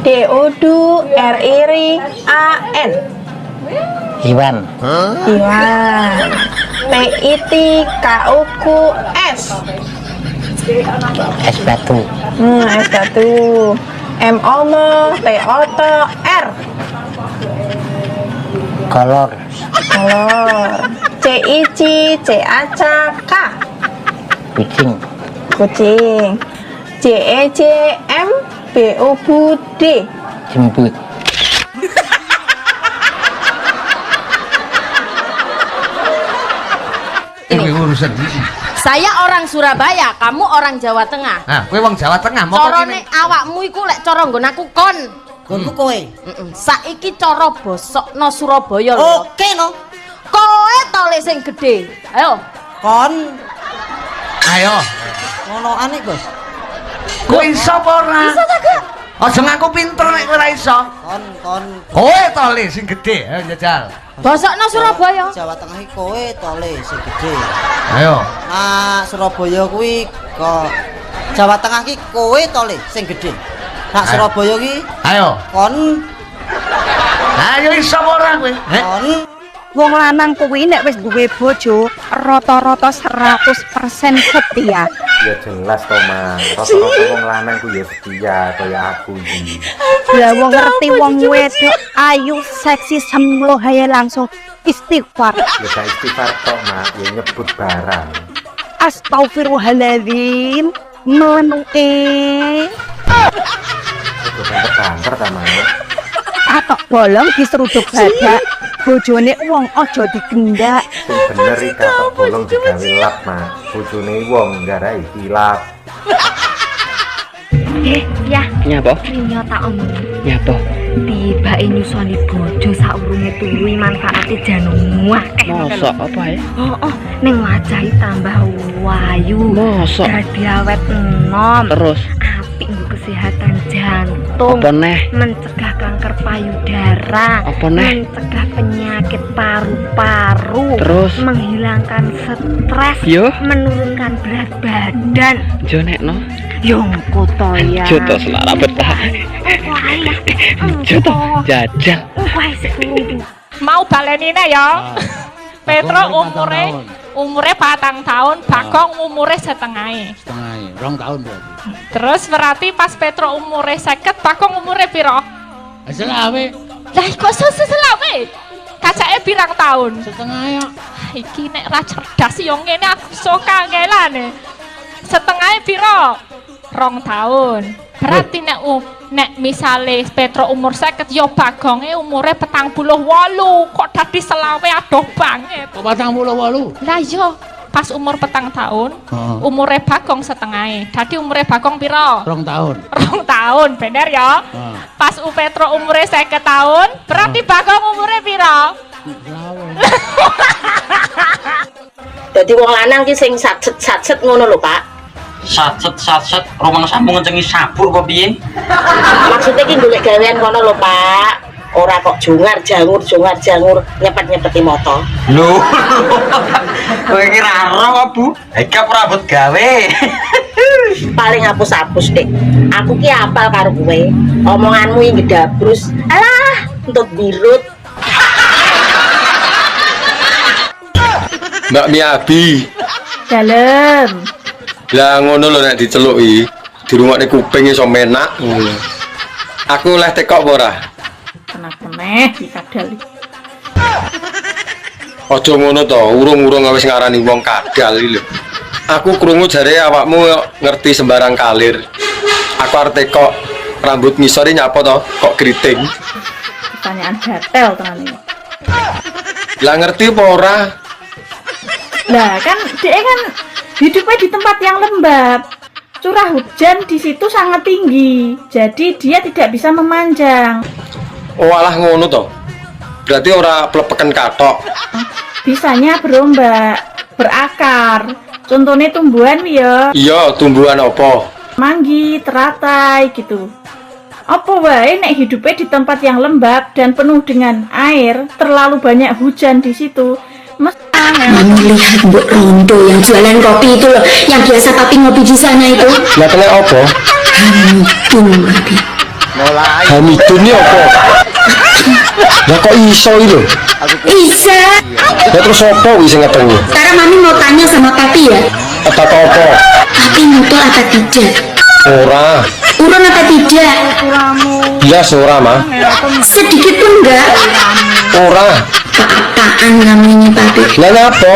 D-O-D-R-I-R-A-N Iwan. Iwan. P-I-T-K-U-Q-S Es batu. Es batu. M-O-M-T-O-T-R Kolor. Kolor. C-I-C-C-A-C-K Kucing. Kucing. J-E-J-M-B-U-D Jembut. Ini urusan ini. Saya orang Surabaya, kamu orang Jawa Tengah. Nah, kowe wong Jawa Tengah, mau Corone awakmu iku lek cara nggon aku kon. Gonku kowe. Saiki cara bosokno Surabaya lho. Oke no. Kowe to lek sing gedhe. Ayo. Kon. Ayo. Ngonoane, Bos. Kowe iso apa ora? Bisa ta, Kak? Aja ngaku pinter nek kowe ora iso. Kon. Kowe to le sing gedhe, ayo njajal. Bosokno Surabaya. Jawa Tengah iki kowe tole sing gedhe. Ayo. Nah, Surabaya kuwi kok Jawa Tengah iki kowe tole sing gedhe. Nah, Surabaya iki Ayo. kon. Ayo iso apa ora kowe? Kon. Wong lanang kuwi nek wis duwe bojo rata-rata 100% setia. Ya jelas to, Mas. Rata-rata wong lanang ku ya setia kaya aku iki. Lah wong ngerti wong wedok ayu seksi semlo haye langsung istighfar. Ya gak istighfar tok, Mas. Ya nyebut barang. Astagfirullahaladzim. Menuke. Itu banter-banter ta, Mas. Atok bolong diseruduk badak. Bojone wong aja digendak. Sing bener iki katok bolong digawe lap, Mas. Bojone wong nggarai hilap. Ya. Nyapa? Iya tak omong. Nyapa? Tibake nyusoni bojo saurunge turu manfaate janung akeh. Mosok apa ya? Oh, ning wajahe tambah wayu. Mosok. Dadi awet enom. Terus Apik nggo kesehatan jantung. apa neh? Mencegah kanker payudara. Apa neh? Mencegah penyakit paru-paru. Terus? Menghilangkan stres. Yo. Menurunkan berat badan. Jonekno. Yongko to ya. Joto selara betah. Wah ya. Joto jajal. Wah sepuluh. Mau balenine ya. Petro umure 4 tahun, Bagong umure setengahe. Setengah, 2 tahun berarti. Terus berarti pas Petro umure 50, Bagong umure piro? Selawe Lah kok selawe? Kacake pirang tahun? setengah ya. Iki nek ra cerdas yo ngene aku iso kangelane. Setengahe piro? 2 tahun. Berarti nek misale Petro umur 50 ya Bagonge umure 48. Kok dadi selawe adoh banget. Kok 48? Lah iya, pas umur 4 tahun, umure Bagong setengahe. Dadi umure Bagong piro? 2 tahun. 2 tahun, bener ya? Pas Petro umure 50 tahun, berarti Bagong umure piro? Dadi wong lanang ki sing satset ngono lho, Pak. Satset rumang sambung ngencengi sabuk apa piye? Maksudnya ki golek gawean ngono lho, Pak. Ora kok jangur nyepet-nyepeti moto. Lho. Kowe iki ra ero apa, Bu? Eka prabot gawe. Paling hapus-hapus, Dik. Aku ki apal karo kowe. Omonganmu iki gedabrus. Alah, entut birut. Mbak Miabi. Dalem. Lah ngono lho nek diceluki, dirungokne kuping iso menak ngono. Aku oleh tekok apa ora? Kenapa neh dikadal. Aja ngono to, urung-urung wis ngarani wong kadal iki lho. Aku krungu jare awakmu ngerti sembarang kalir. Aku arep tekok rambut ngisore nyapa to, kok keriting. Pertanyaan gatel tenan iki. Lah ngerti apa ora? Lah kan dia kan hidupnya di tempat yang lembab. Curah hujan di situ sangat tinggi. Jadi dia tidak bisa memanjang. Oh alah ngono to. Berarti ora plepeken katok. Bisanya berombak, berakar. Contohnya tumbuhan ya. Iya, tumbuhan apa? Manggi, teratai gitu. Apa wae nek hidupnya di tempat yang lembab dan penuh dengan air, terlalu banyak hujan di situ, mesti Mami lihat Mbok Rondo yang jualan kopi itu loh, yang biasa papi ngopi di sana itu. Lah kena apa? Hamidun papi. Hamidun ini apa? Lah kok iso iki lho? Isa. Lah terus apa wis sing ngetengi? Sekarang mami mau tanya sama papi ya. Apa? Papi nyutul apa tidak? Ora. Urun apa tidak? Bias ora, Mah. Sedikit pun enggak. Ora. Apa-apaan kamu ini papi? Lah apa?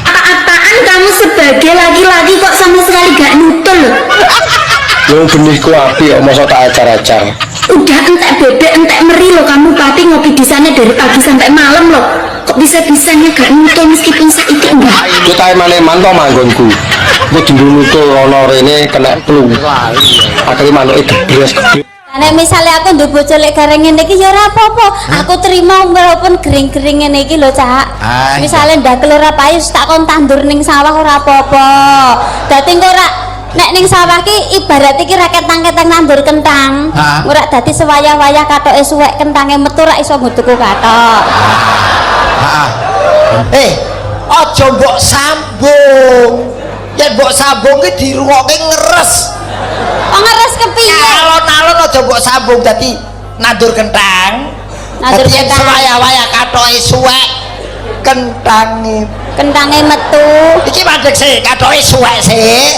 Apa-apaan kamu sebagai laki-laki kok sama sekali gak nutul loh? Yang benihku api kok masa tak acar-acar. Udah entek bebek entek meri loh kamu papi ngopi di sana dari pagi sampai malam loh. Kok bisa-bisanya gak nutul meskipun saiki enggak? Yo tak eman-eman to manggonku. Kok dinutul ana rene kena flu. Akhire manuke gebres. Nek misalnya aku nduk bojo lek gareng ngene iki ya ora apa-apa. Aku terima walaupun gering-gering ngene iki lho, Cak. Misale ndak kelora payu tak kon tandur ning sawah ora apa-apa. Dadi engko ora nek ning sawah ki ibarat iki ra ketang-ketang nandur kentang. Ora dadi sewayah-wayah katoke suwek kentange metu ra iso ngutuku katok. Aja mbok sambung. Yen mbok sambung ki dirungokke ngeres. Oh ngeres kepiye? Alon-alon aja mbok sambung dadi nandur kentang. Nandur Dadi yen kentang. sewaya-waya katoke suwek Kentange metu. iki mandek sih katoke suwek sih.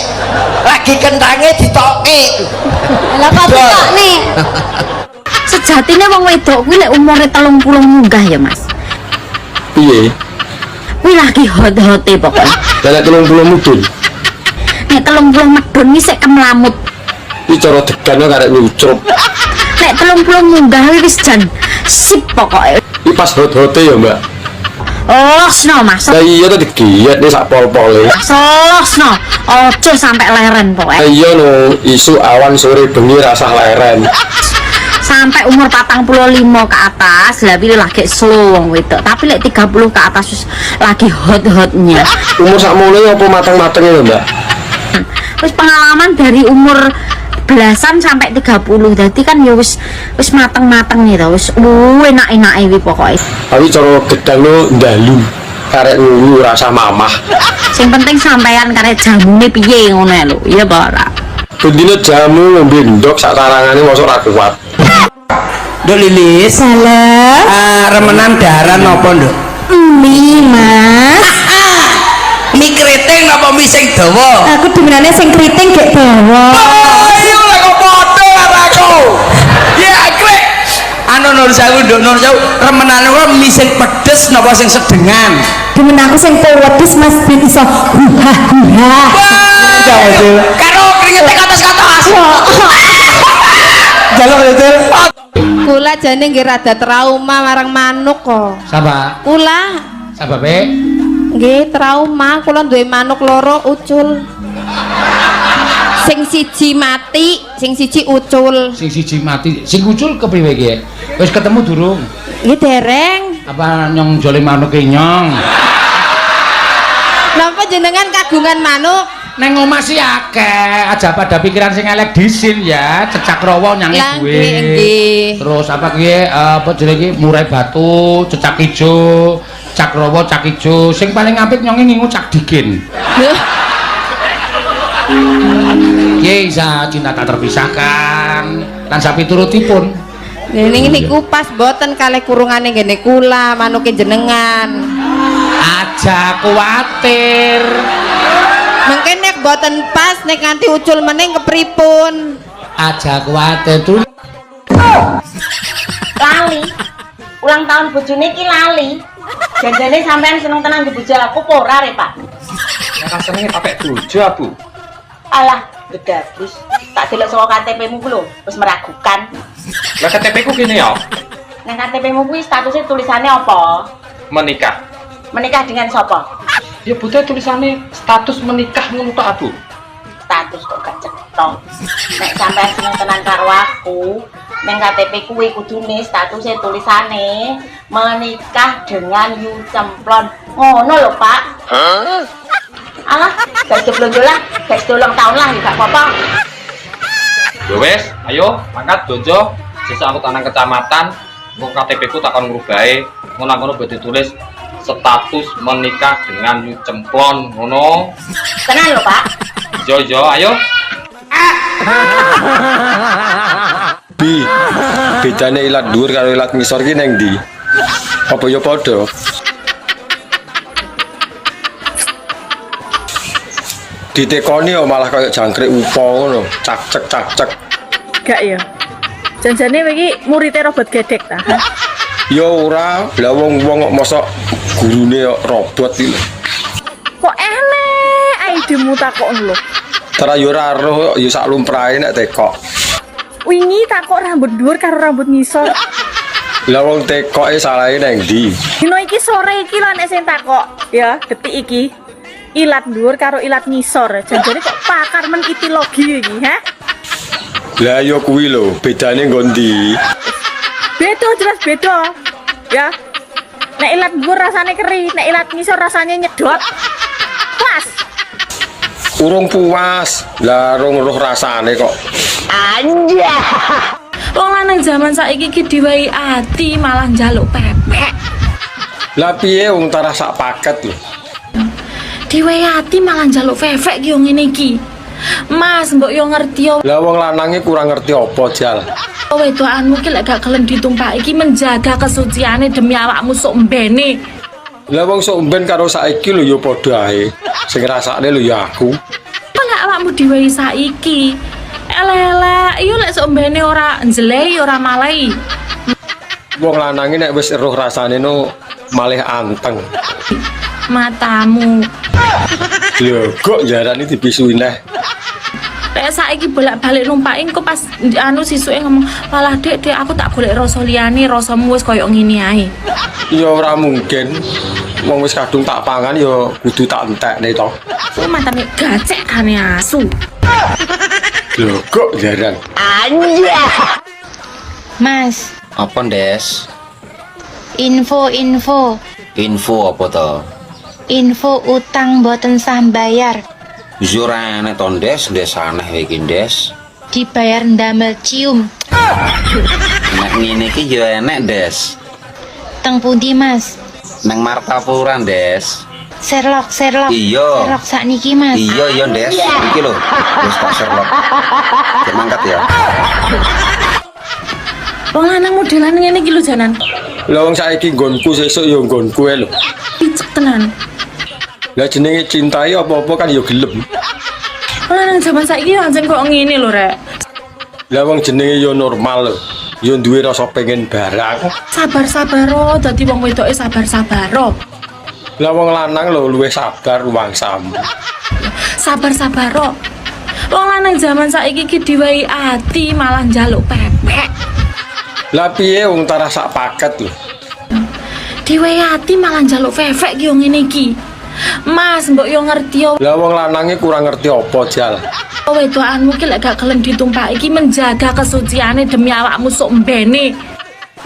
Lagi kentange ditokke. Lah kok ditokne? Sejatine wong wedok kuwi lek umure 30 munggah ya, Mas. Piye? Kuwi lagi hot-hote pokoknya. Lah nek 30 mudun. Nek 30 medun iki sik kemlamut. Iki cara degan karek nyucrup. Nek 30 munggah wis jan sip pokoke. Iki pas hot-hote ya, Mbak. Losno Mas. Lah iya to digiat nih sak pol-pole. Losno. Ojo sampai leren Lah pokoknya. iya no, isu awan sore bengi rasah leren. Sampai umur 45 ke atas lah pilih lagi slow wong wedok. Tapi lek 30 ke atas wis lagi hot-hotnya. Umur sakmono apa mateng-matenge lho, Mbak? Wis pengalaman dari umur belasan sampai 30. Jadi kan ya wis mateng-mateng gitu. Wis enak-enake kuwi pokoke. Tapi cara gedang lo ndalu. Karek ngulu rasa mamah. Sing penting sampean karek jamune piye ngono lho. Iya apa ora? Bendina jamu ngombe ndok sak tarangane mosok ra kuat. Nduk Lilis. Salah. Remenan daran apa, Nduk? Mie, Mas. Mie keriting apa mie sing dawa? Aku demenane sing keriting gek dawa. Ayo lek kok padha karo aku. Ya kowe. Anu Nur Sewu, Nduk Nur Sewu, remenane kok mie sing pedes napa sing sedengan? Demen aku sing pedes Mas ben iso huha-huha. Karo keringet katos-katos. Jaluk itu. Kula jane nggih rada trauma marang manuk kok. Sapa? Kula Sapa, Be? nggih trauma, kula duwe manuk loro ucul. Sing siji mati, sing siji ucul. Sing siji mati, sing ucul kepriwe iki? Wis ketemu durung? Nggih dereng. Apa nyong jole manuke nyong? Napa jenengan kagungan manuk? Neng omah sih akeh, aja pada pikiran sing elek disin ya, cecak rawa nyangi Lah gue. nggih nggih. Terus apa kuwi apa jenenge iki murai batu, cecak ijo, cak rawa, cak ijo. Sing paling apik nyonge ngingu cak dikin. Kiye isa cinta tak terpisahkan lan sapiturutipun. Ning niku pas boten kalih kurungane ngene kula manuke jenengan. Aja kuwatir. Mungkin nek boten pas nek nganti ucul meneng kepripun? Aja kuwatir tuh. Lali. Ulang tahun bojone iki lali. Janjane sampean seneng tenan di bojo aku apa ora, Re, Pak? Nek senenge pakai bojo, Bu. Alah, gedabus. Tak delok saka KTP-mu ku lho, wis meragukan. Lah KTP ku kene ya. Nang KTP-mu kuwi statusnya tulisannya apa? Menikah. Menikah dengan sapa? Ya butuh tulisannya status menikah ngono tok, Bu. Status kok gak cetok. Nek sampean seneng tenan karo aku, nang KTP kuwi kudune statusnya tulisane menikah dengan Yu Cemplon. Ngono lho, Pak. Alah, guys belanja lah, guys ulang tahun lah, gak apa-apa. Ya wes, ayo mangkat donjo. Sesuk aku tanang kecamatan, engko KTP ku takon ngrubahe, ngono-ngono badhe tulis status menikah dengan Yu Cemplon ngono. Tenan lho, Pak. Yo ayo. Bi, bedane ilat dhuwur karo ilat ngisor ki nang ndi? Apa ya padha? Ditekoni yo malah kayak jangkrik upo ngono, cak-cek. Gak ya. Janjane iki muridé robot gedek ta. Ya ora, lah wong kok mosok gurune robot iki. Kok enek idemu takok lho. Tara yo ora roh yo sak lumrahe nek tekok. Wingi takok rambut dhuwur karo rambut ngisor. Lah wong tekoke salahe nang ndi? Dino iki sore iki lho nek sing takok, ya, detik iki. Ilat dhuwur karo ilat ngisor. Janjane kok pakar men itilogi iki, ha? Lah yo kuwi lho, bedane nggo ndi? Beda jelas beda. Ya. Nek ilat dhuwur rasane keri, nek ilat ngisor rasane nyedot. Pas. Urung puas. Lah rong roh rasane kok. Anjir. Wong lanang zaman saiki iki diwehi ati malah njaluk pepek. Lah piye wong tarah sak paket lho. Diwehi ati malah njaluk fefek ki yo ngene iki. Mas, mbok yo ngerti yo. Lah wong lanange kurang ngerti apa jal. Wedokanmu ki lek gak gelem ditumpaki iki menjaga kesuciane demi awakmu sok mbene. Lah wong sok mben karo saiki lho ya padha ae. Sing ngrasakne lho ya aku. Lek awakmu diwehi saiki. Elek, yo lek sok mbene ora njlehi ora malehi. Wong lanange nek wis eruh rasane no malih anteng. Matamu. Lho kok jarane dibisui neh. Lek saiki bolak-balik numpaki engko pas anu sisuke ngomong, "Walah Dek, aku tak golek rasa liyane, rasamu wis koyo ngene ae." Ya ora mungkin. Wong wis kadung tak pangan ya kudu tak entekne to. Ku matane gacek kane asu. Lho kok jarang. Anjir. Mas, Apa, Des? info Info apa to? info utang boten sah bayar, Zura enek to, Des aneh iki, Des. dibayar ndamel cium. Nek ngene iki ya enek, Des. Teng pundi Mas? Nang Martapura, Des. Sherlock. Iya. Sherlock sakniki Mas. Iya, Des. Iki lho. Wis tak Sherlock. Cek mangkat ya. Wong lanang modelan ngene iki lho janan. Lah wong saiki nggonku sesuk ya nggonku ae lho. Picek tenan. Lah jenenge cintai apa-apa kan ya gelem. Wong lanang zaman saiki anjen kok ngene lho, Rek. Lah wong jenenge ya normal lho. Ya duwe rasa pengen barang. Sabar-sabar oh, dadi wong wedoke sabar-sabar oh. Lah wong lanang lho luwih sabar ruwangsam. Sabar-sabar oh. Wong lanang zaman saiki iki diwehi ati malah njaluk pepek. Lah piye wong tarah sak paket lho. Diwehi ati malah njaluk fefek ki yo ngene iki. Mas, mbok yo ngerti yo. Lah wong lanange kurang ngerti apa jal. Wedokanmu ki lek gak gelem ditumpaki iki menjaga kesuciane demi awakmu sok mbene.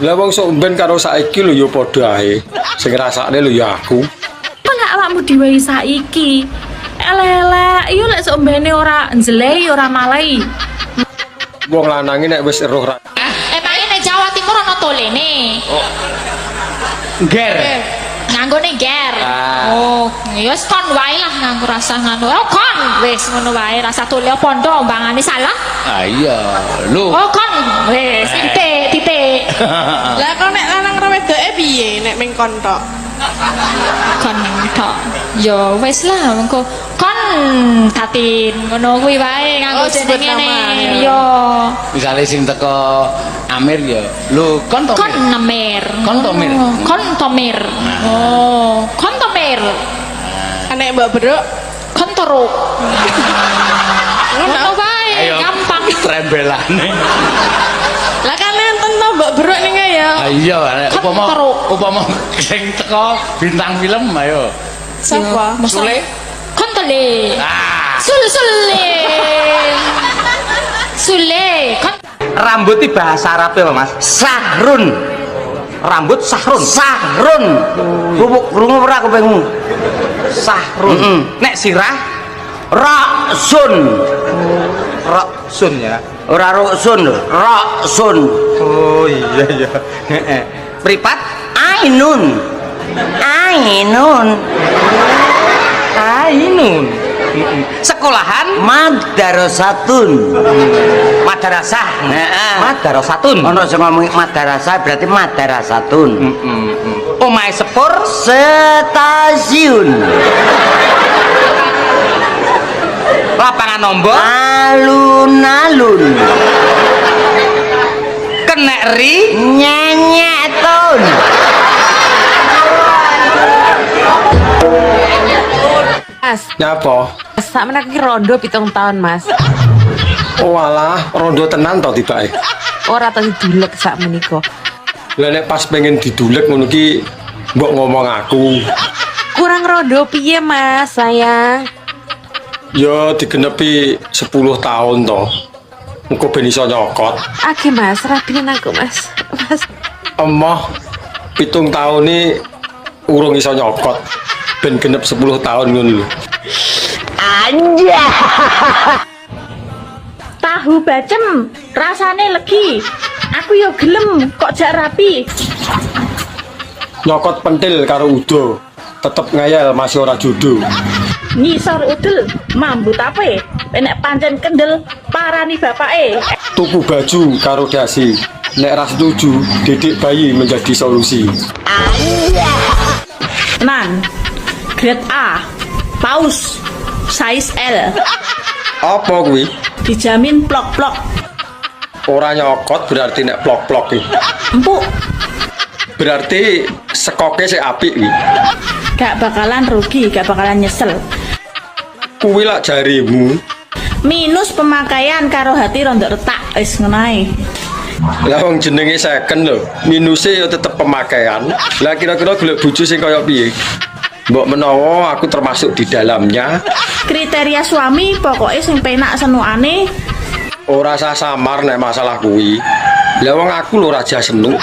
Lah wong sok mben karo saiki lho ya padha ae. Sing ngrasakne lho ya aku. Lek awakmu diwehi saiki. Elek, yo lek sok mbene ora njlehi ora malehi. Wong lanange nek wis eruh Emangnya nek Jawa Timur ana tolene. Ger. Nganggone ger. Oh, ya wis kon wae lah nganggo rasa ngono. Oh, kon wis ngono wae rasa tole pondok mbangane salah. Ah iya, lho. Oh, kon wis titik. Lah kok nek lanang karo wedoke piye nek ming kon tok? Kon tok. Ya wis lah mengko kon tatin ngono kuwi wae nganggo jeneng ngene. Yo. Misale sing teko Amir ya. Lho, kon to Kon Amir. Kon to Mir. Kon Tomir. Oh, kon Tomir. Nek Mbak Beruk Kon Toruk. Ngono wae, gampang. Trembelane. lah kan enten to Mbak Beruk ning ya. Ah iya, upama sing teko bintang film ayo. Sapa? Sule. Kon Tole. Sule. Kon Rambut itu bahasa Arab apa Mas? Sahrun. Rambut sahrun. Bubuk krungu ora kupingmu. Sahrun. Nek sirah raksun. Raksun ya. Ora ruksun, raksun. Oh iya. Mripat ainun. Ainun. Ainun. Sekolahan Madarasatun. madrasah. Madarasatun. Ono sing ngomong madarasah berarti madarasatun. Omahe sepur Stasiun. lapangan nombor Alun-alun. kenek ri Nyenyetun. Mas, Nyapa? sak menak iki rondo 7 tahun, Mas. Walah, rondo tenan to tibake. Ora tau didulek sak menika. Lah nek pas pengen didulek ngono ki mbok ngomong aku. Kurang rondo piye, Mas, sayang? Ya digenepi 10 tahun to. Engko ben iso nyokot. Ake, Mas, rapinin aku, Mas. Mas, Emoh 7 tahun ini urung iso nyokot. Ben genep 10 tahun ngono lho. Anja. Tahu bacem, rasane legi. Aku yo gelem kok jak rapi. Nyokot pentil karo udo. Tetep ngayal masih ora jodoh. Ngisor udel, mambut ape? Nek pancen kendel parani bapake. Tuku baju karo dasi. Nek ras setuju, didik bayi menjadi solusi. Nan, grade A, paus, size L. Apa kuwi? Dijamin plok-plok. Ora nyokot berarti nek plok-plok iki. Empuk, Berarti sekoke sik apik kuwi. gak bakalan rugi, gak bakalan nyesel. Kuwi lak jarimu. Minus pemakaian karo hati rondok retak, wis ngono ae. Lah wong jenenge second lho. Minuse ya tetep pemakaian. Lah kira-kira golek bojo sing kaya piye? Mbok menawa aku termasuk di dalamnya. Kriteria suami pokoknya sing penak senukane. Ora usah samar nek masalah kuwi. Lah wong aku lho raja senuk.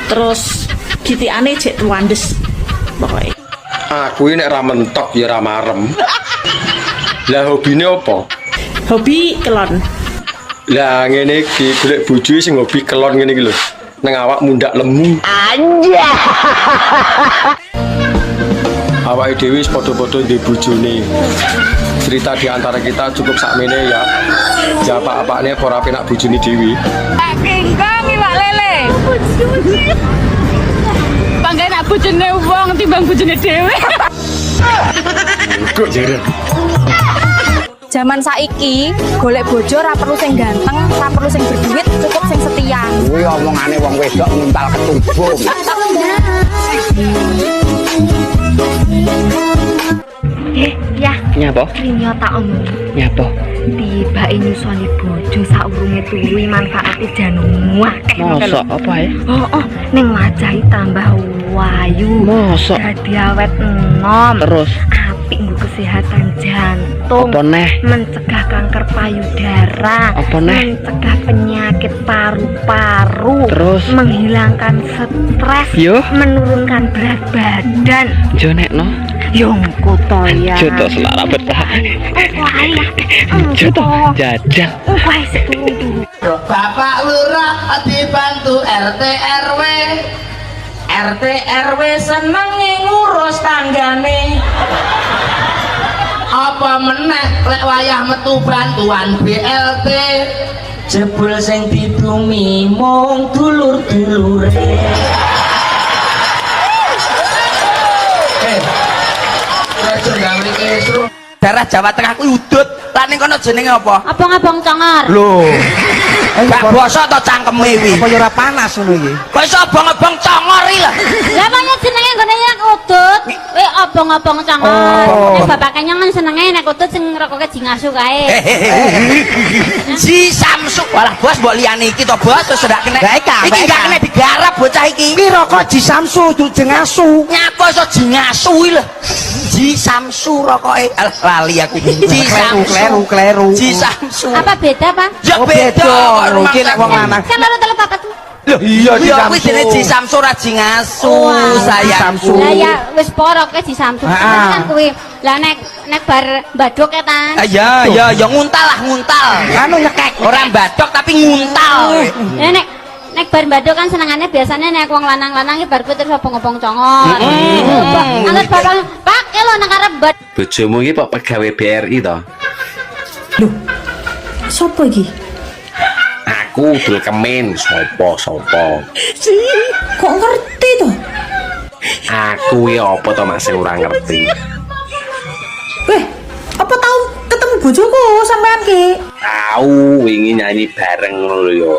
Terus gitikane jek tuandes pokoknya. Aku ini nek ra mentok ya ra marem. Lah hobine apa? Hobi kelon. Lah ngene iki golek bojo sing hobi kelon ngene iki lho. Nang awak mundak lemu. Anja. Awake dhewe wis padha-padha ndek bojone. Cerita di antara kita cukup sakmene ya. Japa apane ora penak bojone dhewe. Kingkong iwak lele. Panggae nak bojone wong timbang bojone dhewe. Kok jare? Zaman saiki golek bojo ora perlu sing ganteng, ora perlu sing berduit, cukup sing setia. Kuwi omongane wong wedok nguntal ketubung. Ya. Nyapa? Rinyo tak omong. Nyapa? Tibake nyusoni bojo saurunge tuwi manfaate jan akeh. Mosok apa ya? Oh, ning wajahe tambah wayu. Mosok. Dadi awet enom. Terus apik nggo kesehatan jantung. apa neh? Mencegah kanker payudara. Apa neh? Mencegah penyakit paru-paru. Terus? Menghilangkan stres. Yo. Menurunkan berat badan. Jo nekno. Yo engko to ya. Joto selara betah. Joto jajal. Wah, seturu. Bapak Lurah dibantu RT RW. RT RW seneng ngurus tanggane. Apa meneh lek wayah metu bantuan BLT. Jebul sing didumi mung dulur-dulure. Darah Jawa Tengah kuwi udut. Lah ning kono jenenge apa? Abang-abang congor. Lho. Gak bosok to cangkeme kuwi. Apa ya ora panas ngono iki? Kok iso abang-abang congor iki lho. Lah maknya jenenge nggone yang udut. Abang-abang congor. Nek bapak kenyangan senenge nek udut sing rokoke jingasu kae. Si Samsu. Walah bos mbok liyane iki to bos wis ndak kena. Iki gak kena digarap bocah iki. Iki rokok Ji Samsu jengasu. Nyapa iso jingasu iki lho. Ji Samsu rokoke. Lali aku. Ji Samsu. Kleru. Ji Samsu. Apa beda, Pak? Ya beda. Iki nek wong lanang. Kan loro telu papat. Loh iya Ji Samsu. Kuwi jenenge Ji Samsu ra jingasu sayangku. Lah ya wis poroke di Samsu. Kan kuwi. Lah nek bar mbadok etan. Ya nguntal lah nguntal. Anu nyekek. Ora mbadok tapi nguntal. Nek Nek bar mbado kan senengane biasanya nek wong lanang-lanang bar kuwi terus obong-obong congon. Angger bapak, Pak, lho nang karep mbad. Bojomu iki kok pegawai BRI to? Loh, sopo iki? Aku dul kemin, sopo. Kok ngerti to? Aku ya apa to Mas sing ora ngerti. Weh, apa tahu ketemu bojoku sampean ki? Tahu wingi nyanyi bareng ngono lho ya.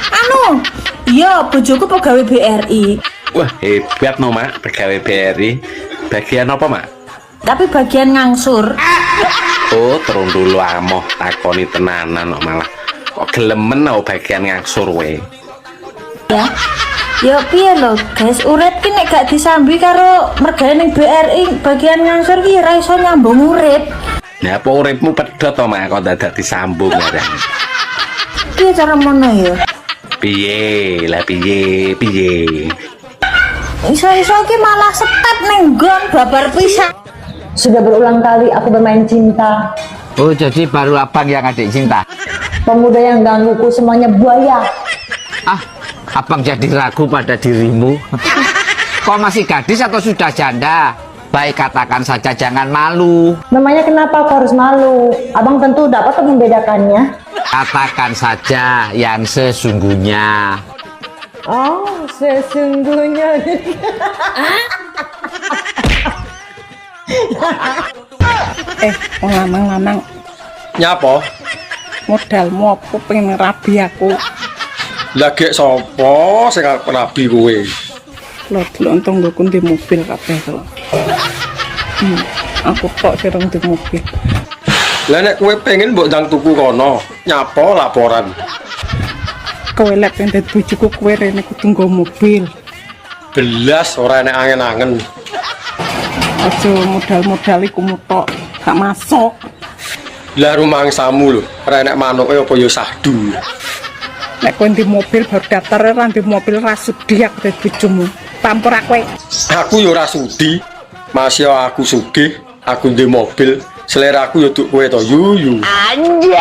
Anu, iya bojoku pegawai BRI. Wah, hebat no, Mak, pegawai BRI. Bagian apa, Mak? Tapi bagian ngangsur. Oh, terus dulu amoh takoni tenanan kok malah. Kok gelemen no bagian ngangsur we. Ya. Ya piye lho, guys, urip ki nek gak disambi karo mergane ning BRI bagian ngangsur ki ora iso nyambung urip. Ya apa uripmu pedhot to, Mak, kok dadak disambung ngarep. Piye cara mono ya? Piye? Iso-iso ki malah step ning nggon babar pisan. Sudah berulang kali aku bermain cinta. Oh, jadi baru abang yang adik cinta? Pemuda yang gangguku semuanya buaya. Ah, abang jadi ragu pada dirimu. Kau masih gadis atau sudah janda? Baik, katakan saja, jangan malu. Namanya kenapa aku harus malu? Abang tentu dapat membedakannya. Katakan saja yang sesungguhnya. Oh, sesungguhnya. Lamang-lamang Nyapa? modalmu apa pengen rabi aku. Lagi sapa sing arep rabi kowe? Lho delok tanggoku di mobil kabeh to. Aku kok sireng di mobil. Lah nek kowe pengen mbok ndang tuku kono, nyapa laporan. Kowe lek pengen dadi bojoku kowe rene kudu nggo mobil. Belas ora enek angen-angen. Aja modal-modal iku mutok, gak masuk. Lah rumangsamu lho, ora enek manuke apa ya sahdu. Nek kowe di mobil baru daftar ora di mobil ra sudi aku dadi bojomu. Pampur aku. Aku ya ora sudi. Masih aku sugih, aku ndek mobil, selera aku ya duk kowe to yuyu. Anjay.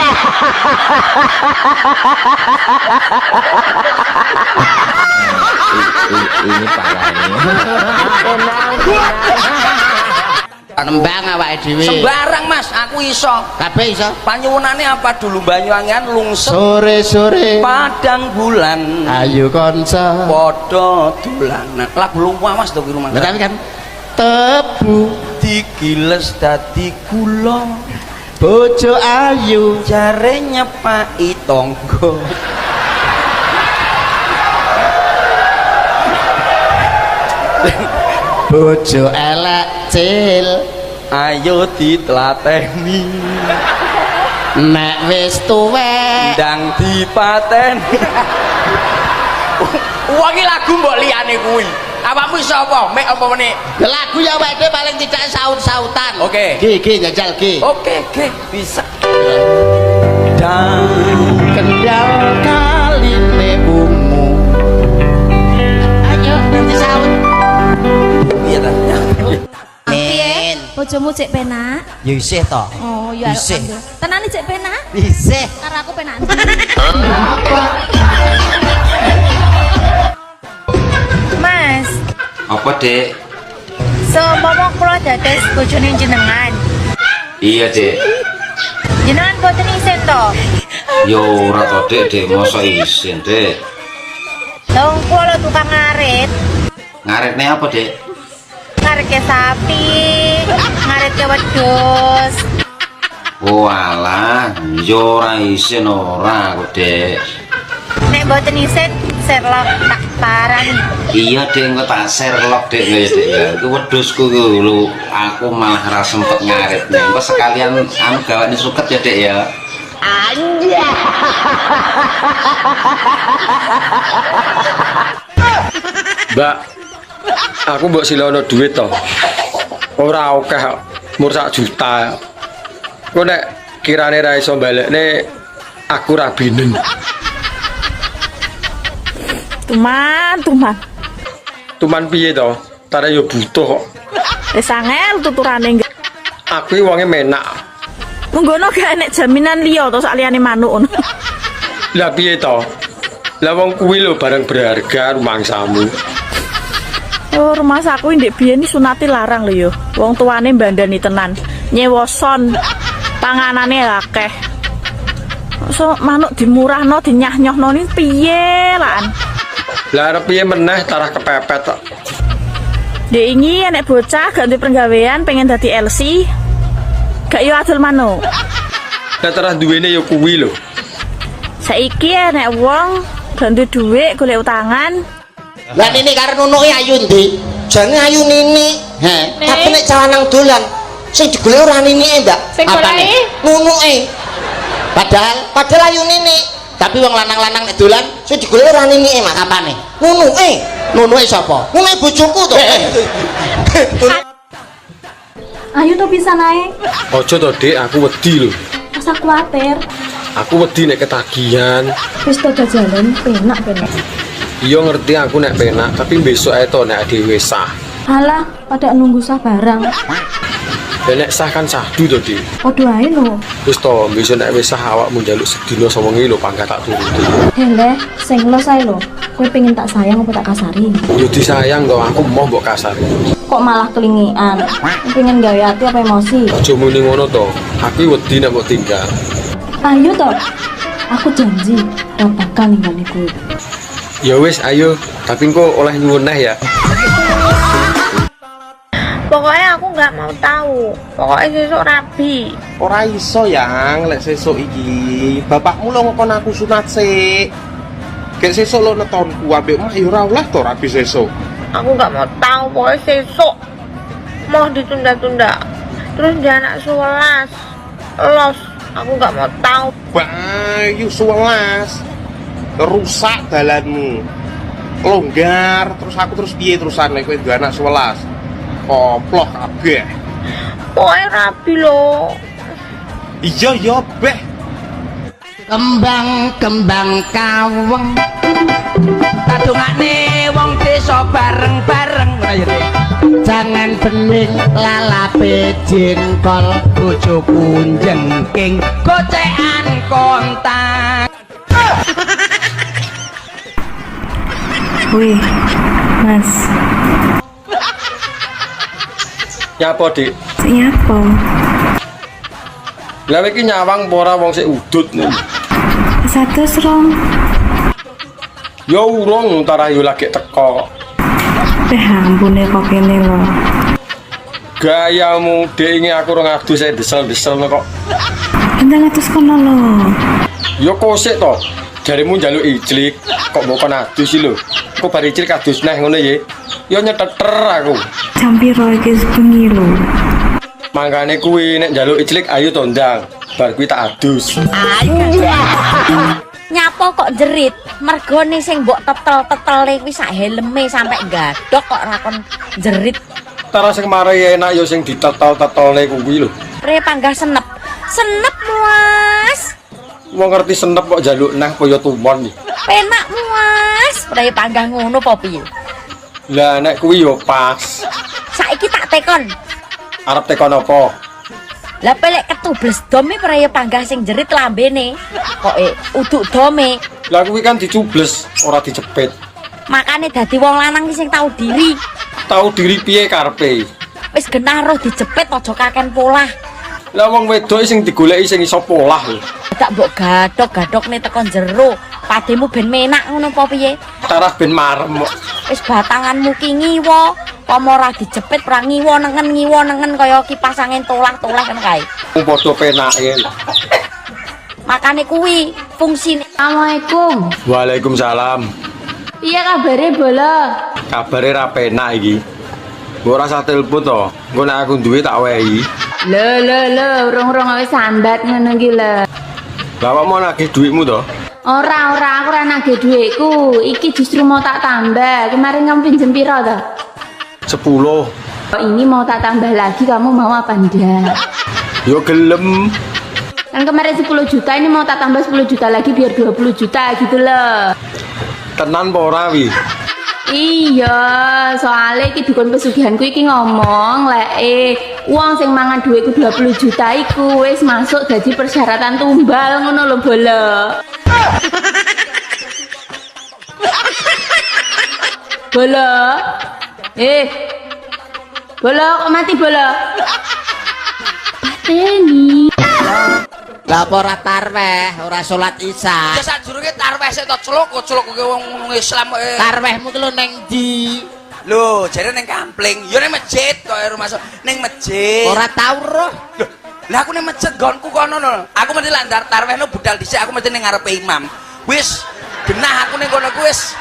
Ini parah ini. Nembang awake dhewe. Sembarang Mas, aku iso. Kabeh iso. Panyuwunane apa dulu Banyuwangian lungsep. Sore-sore Padang bulan. Ayo kanca. Padha dolanan. Lagu lumawas to kuwi rumah. Tapi kan tebu digiles dadi gula. Bojo ayu jare nyepaki tangga. Bojo elek cil ayo ditlateni nek wis tuwek ndang dipaten. Wong lagu mbok liyane kuwi. Awakmu iso apa? Mek apa meneh? Lagu ya awake paling tidak saut-sautan. Oke. Ki jajal ki. Oke, bisa. Dan kendal kaline ungu. Ayo nanti saut. Iya ta. Piye? Bojomu cek penak? Ya isih to. Oh, ya. Isih. Tenane cek penak? Isih. Karo aku penak. Mas, Apa, Dek? seumpama kula dados bojone jenengan, Iya, Dek. jenengan boten isin to? Yo ora to, Dek, mosok isin, Dek. Lah kula tukang ngarit, Ngaretne apa, Dek? ngaritke sapi, ngaritke wedhus. Oh alah, yo ora isin ora kok, Dek. Nek boten isin, Sherlock tak parani. Iya, Dek, engko tak Sherlock, Dek, ya, Dek. Ya, iku wedhusku ku lho, aku malah ora sempet ngaritne. Engko sekalian anu gawane suket ya, Dek ya. Anjay. Mbak, aku mbok silono duit to. Ora akeh, mur 1 juta. Kok nek kirane ra iso balekne aku ra binen. Tuman. Tuman piye to? Tare yo butuh kok. Wis angel tuturane. Aku iki wonge menak. Menggono gak enek jaminan liya to sak liyane manuk ngono. Lah piye to? Lah wong kuwi lho barang berharga rumangsamu. Oh, rumah saku ndek biyen iki sunati larang lho yo. Wong tuane mbandani tenan. Nyewoson panganane akeh. So manuk dimurahno dinyah-nyohno ni piye lan? Lah arep piye meneh tarah kepepet kok. Dek ini enek bocah gak duwe penggawean pengen dadi LC. Gak yo adol manuk. Lah tarah duwene ya kuwi lho. Saiki enek wong gak duwe dhuwit golek utangan. Lah Nini karo nunuke ayu ndi? Jane ayu Nini. He, tapi nek cawanang dolan sing digolek ora Ninike, Mbak. Sing goleki nunuke. Padahal ayu Nini. Tapi wong lanang-lanang nek dolan sing digolek ora Ninike, Mak, apane? Nunuke. Nunuke sapa? Nunuke bojoku to. Ayo to bisa naik. Ojo to, Dik, aku wedi lho. Masa kuatir. Aku wedi nek ketagihan. Wis to jalan penak. Iya ngerti aku nek penak, tapi besok ae to nek dhewe sah. Halah, pada nunggu sah barang. Nek sah kan sahdu to, Dik. Podo ae lho. Wis to, besok nek wis sah awakmu njaluk sedina 9.000 lho pangkat tak turuti. Hele, sing los ae lho. Kowe pengen tak sayang apa tak kasari? Yo disayang kok, aku mau mbok kasari. Kok malah kelingian? Pengen gawe hati apa emosi? Aja muni ngono to. Aku wedi nek mbok tinggal. Ayo to. Aku janji ora bakal ninggalin kowe. Ya wis, ayo. Tapi engko oleh nyuwun neh ya. Pokoknya aku nggak mau tahu. Pokoknya sesuk rabi. Ora iso yang lek sesuk iki. Bapakmu lo ngkon aku sunat sik. Kayak sesuk lo netonku ambek mah ya ora oleh to rabi sesuk. Aku nggak mau tahu. Pokoknya sesuk mau ditunda-tunda. Terus dia anak 11 los. Aku nggak mau tahu. Bayu 11 rusak dalanmu. Longgar terus aku terus piye terusan lek kowe duwe anak 11. Koplok kabeh. Pokoknya rabi lo. Iya beh. Kembang kaweng tadungane wong desa bareng-bareng. Jangan bening lalape jengkol bojoku jengking gocekan kontak. Wih, Mas. Nyapa, Dik? Nyapa? Lah iki nyawang apa ora wong sik udut nih. 102. Ya urung entar ayo lagi teko. Ampune kok kene lho. Gayamu Dik ini aku ora ngadu saya desel-desel kok. Endang atus kono lho. Ya kosik to. Jarimu njaluk ijlik, kok mbok kon adus sih lho. Kok bar ijlik adus neh ngono ya. Ya nyeteter aku. Jam piro iki bengi lho. Mangkane kuwi nek njaluk ijlik ayo to ndang. Bar kuwi tak adus. Nyapa kok jerit? Mergone sing mbok tetel-tetele kuwi sak helme sampe gadok kok ora kon jerit. Tara sing marai enak ya sing ditetel-tetelne kuwi lho. Pre panggah senep. Senep, Mas. Wong ngerti senep kok njaluk neh kaya tumon iki. Penak, Mas. Pre panggah ngono apa piye? Lah nek kuwi yo pas. Saiki tak tekon. Arep tekon apa? Lah pelek ketubles dome praya panggah sing jerit lambene. Kok uduk dome. Lah kuwi kan dicubles, ora dijepit. Makane dadi wong lanang sing tahu diri. Tahu diri piye karepe? Wis genah roh dijepit aja kaken polah. Lah wong wedok sing digoleki sing iso polah lho. Tak mbok gadok-gadokne tekan jero. Pademu ben menak ngono apa piye? Tarah ben marem kok. Wis batanganmu ki ngiwa, apa ora dijepit ora ngiwa nengen kaya kipas angin tolah-tolah kan kae. Wong padha penake. Makane kuwi fungsine. Assalamualaikum. Waalaikumsalam. Iya kabare bola. Kabare ra penak iki. Mbok ora usah telepon to. Engko nek aku duwe tak wehi. Lho, urung wis sambat ngono iki lho. Lah kok mau nagih dhuwitmu to? Ora, aku ora nagih dhuwitku. Iki justru mau tak tambah. Kemarin kamu pinjem piro to? 10. Ini mau tak tambah lagi, kamu mau apa ndak? Yo gelem. Kan kemarin 10 juta, ini mau tak tambah 10 juta lagi biar 20 juta gitu loh. Tenan apa ora wi? Iya, soalnya iki dukun pesugihanku iki ngomong lek uang sing mangan duitku 20 juta iku wis masuk jadi persyaratan tumbal ngono lho bola. Bola. Bola kok mati bola? Pateni. Lah apa ora tarweh, ora salat Isya. Ya sadurunge tarweh sik to celuk kowe wong Islam kok. Tarwehmu ki lho ning ndi? Lho, jare ning kampling, ya ning masjid kok rumah ning masjid. Ora tau roh. Lho, lah aku ning masjid nggonku kono lho. Aku mesti landar tarwehno budal dhisik, aku mesti ning ngarepe imam. Wis genah aku ning kono ku wis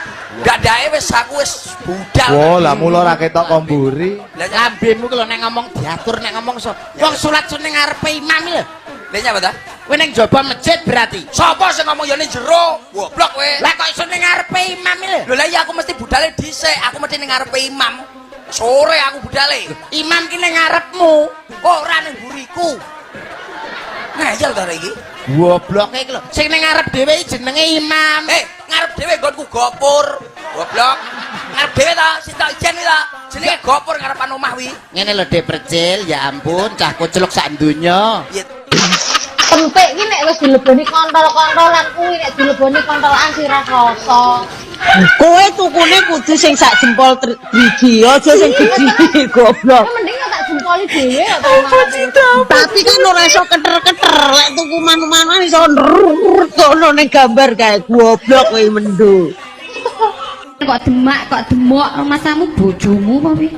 dadake wis aku wis budal. Wo, lah mula ora ketok komburi. Lah lambemu ki lho nek ngomong diatur nek ngomong wong salat ning ngarepe imam lho. Lah nyapa ta? Kowe ning jaba masjid berarti. Sapa sing ngomong ya ning jero? Goblok kowe. Lah kok iso ning ngarepe imam lho? Lho lah iya aku mesti budale dhisik, aku mesti ning ngarepe imam. Sore aku budale. Imam ki ning ngarepmu, ora ning buriku. Ngajal ta iki? Gobloke iki lho. Sing ning ngarep dhewe jenenge imam. Ngarep dhewe nggonku gopur. Goblok. Ngarep dhewe ta, sing tak ijen ta. Jenenge gopur ngarepan omah wi. Ngene lho Dek Percil, ya ampun, cah kucluk sak donya. Tempek ki nek wis dileboni kontol-kontolan kuwi nek dileboni kontolan sira rasa. Kowe tukune kudu sing sak jempol driji, aja sing gede goblok. Mending tak jempoli dhewe ya Tapi kan ora iso keter-keter, lek tuku manu-manuan iso ngono ning gambar kae goblok kowe mendo. Kok demak, kok demok masamu bojomu apa pi?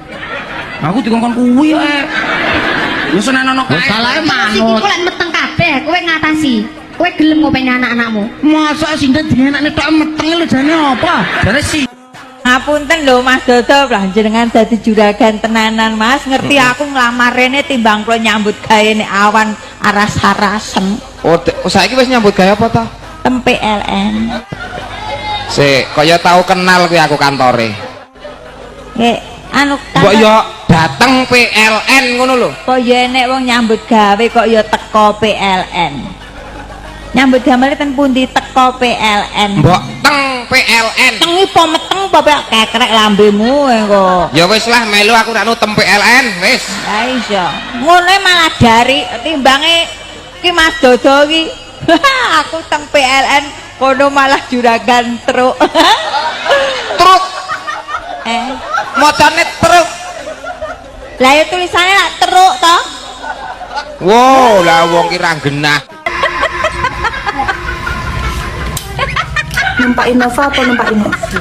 Aku dikongkon kuwi ae. Wis ana kae. Salahe manut. Kowe lek meteng kabeh, kowe ngatasi. Kowe gelem ngopeni anak-anakmu. Masa sinten dienakne tok meteng lho jane apa? Jane si Ngapunten lho Mas Dodo, lah jenengan dadi juragan tenanan Mas, ngerti aku nglamar rene timbang kula nyambut gawe nek awan aras-arasen. Oh, saiki wis nyambut gawe apa ta? Tempe LN. Sik, kaya tau kenal kuwi aku kantore. Nggih, anu Mbok yo dateng PLN ngono lho. kok ya nek wong nyambut gawe kok ya teko PLN. Nyambut gawe ten pundi teko PLN. Mbok teng PLN. Tengi po meteng po kekrek lambemu kok. Ya wis lah melu aku nek tem PLN wis. Ha iya. Ngono malah dari timbange ki Mas Dodo ki. Aku teng PLN kono malah juragan truk. Truk. Mocone truk. Lah ya tulisannya lah truk toh. Wow, lah wong ki ra genah. Numpak Innova apa numpak Innovi?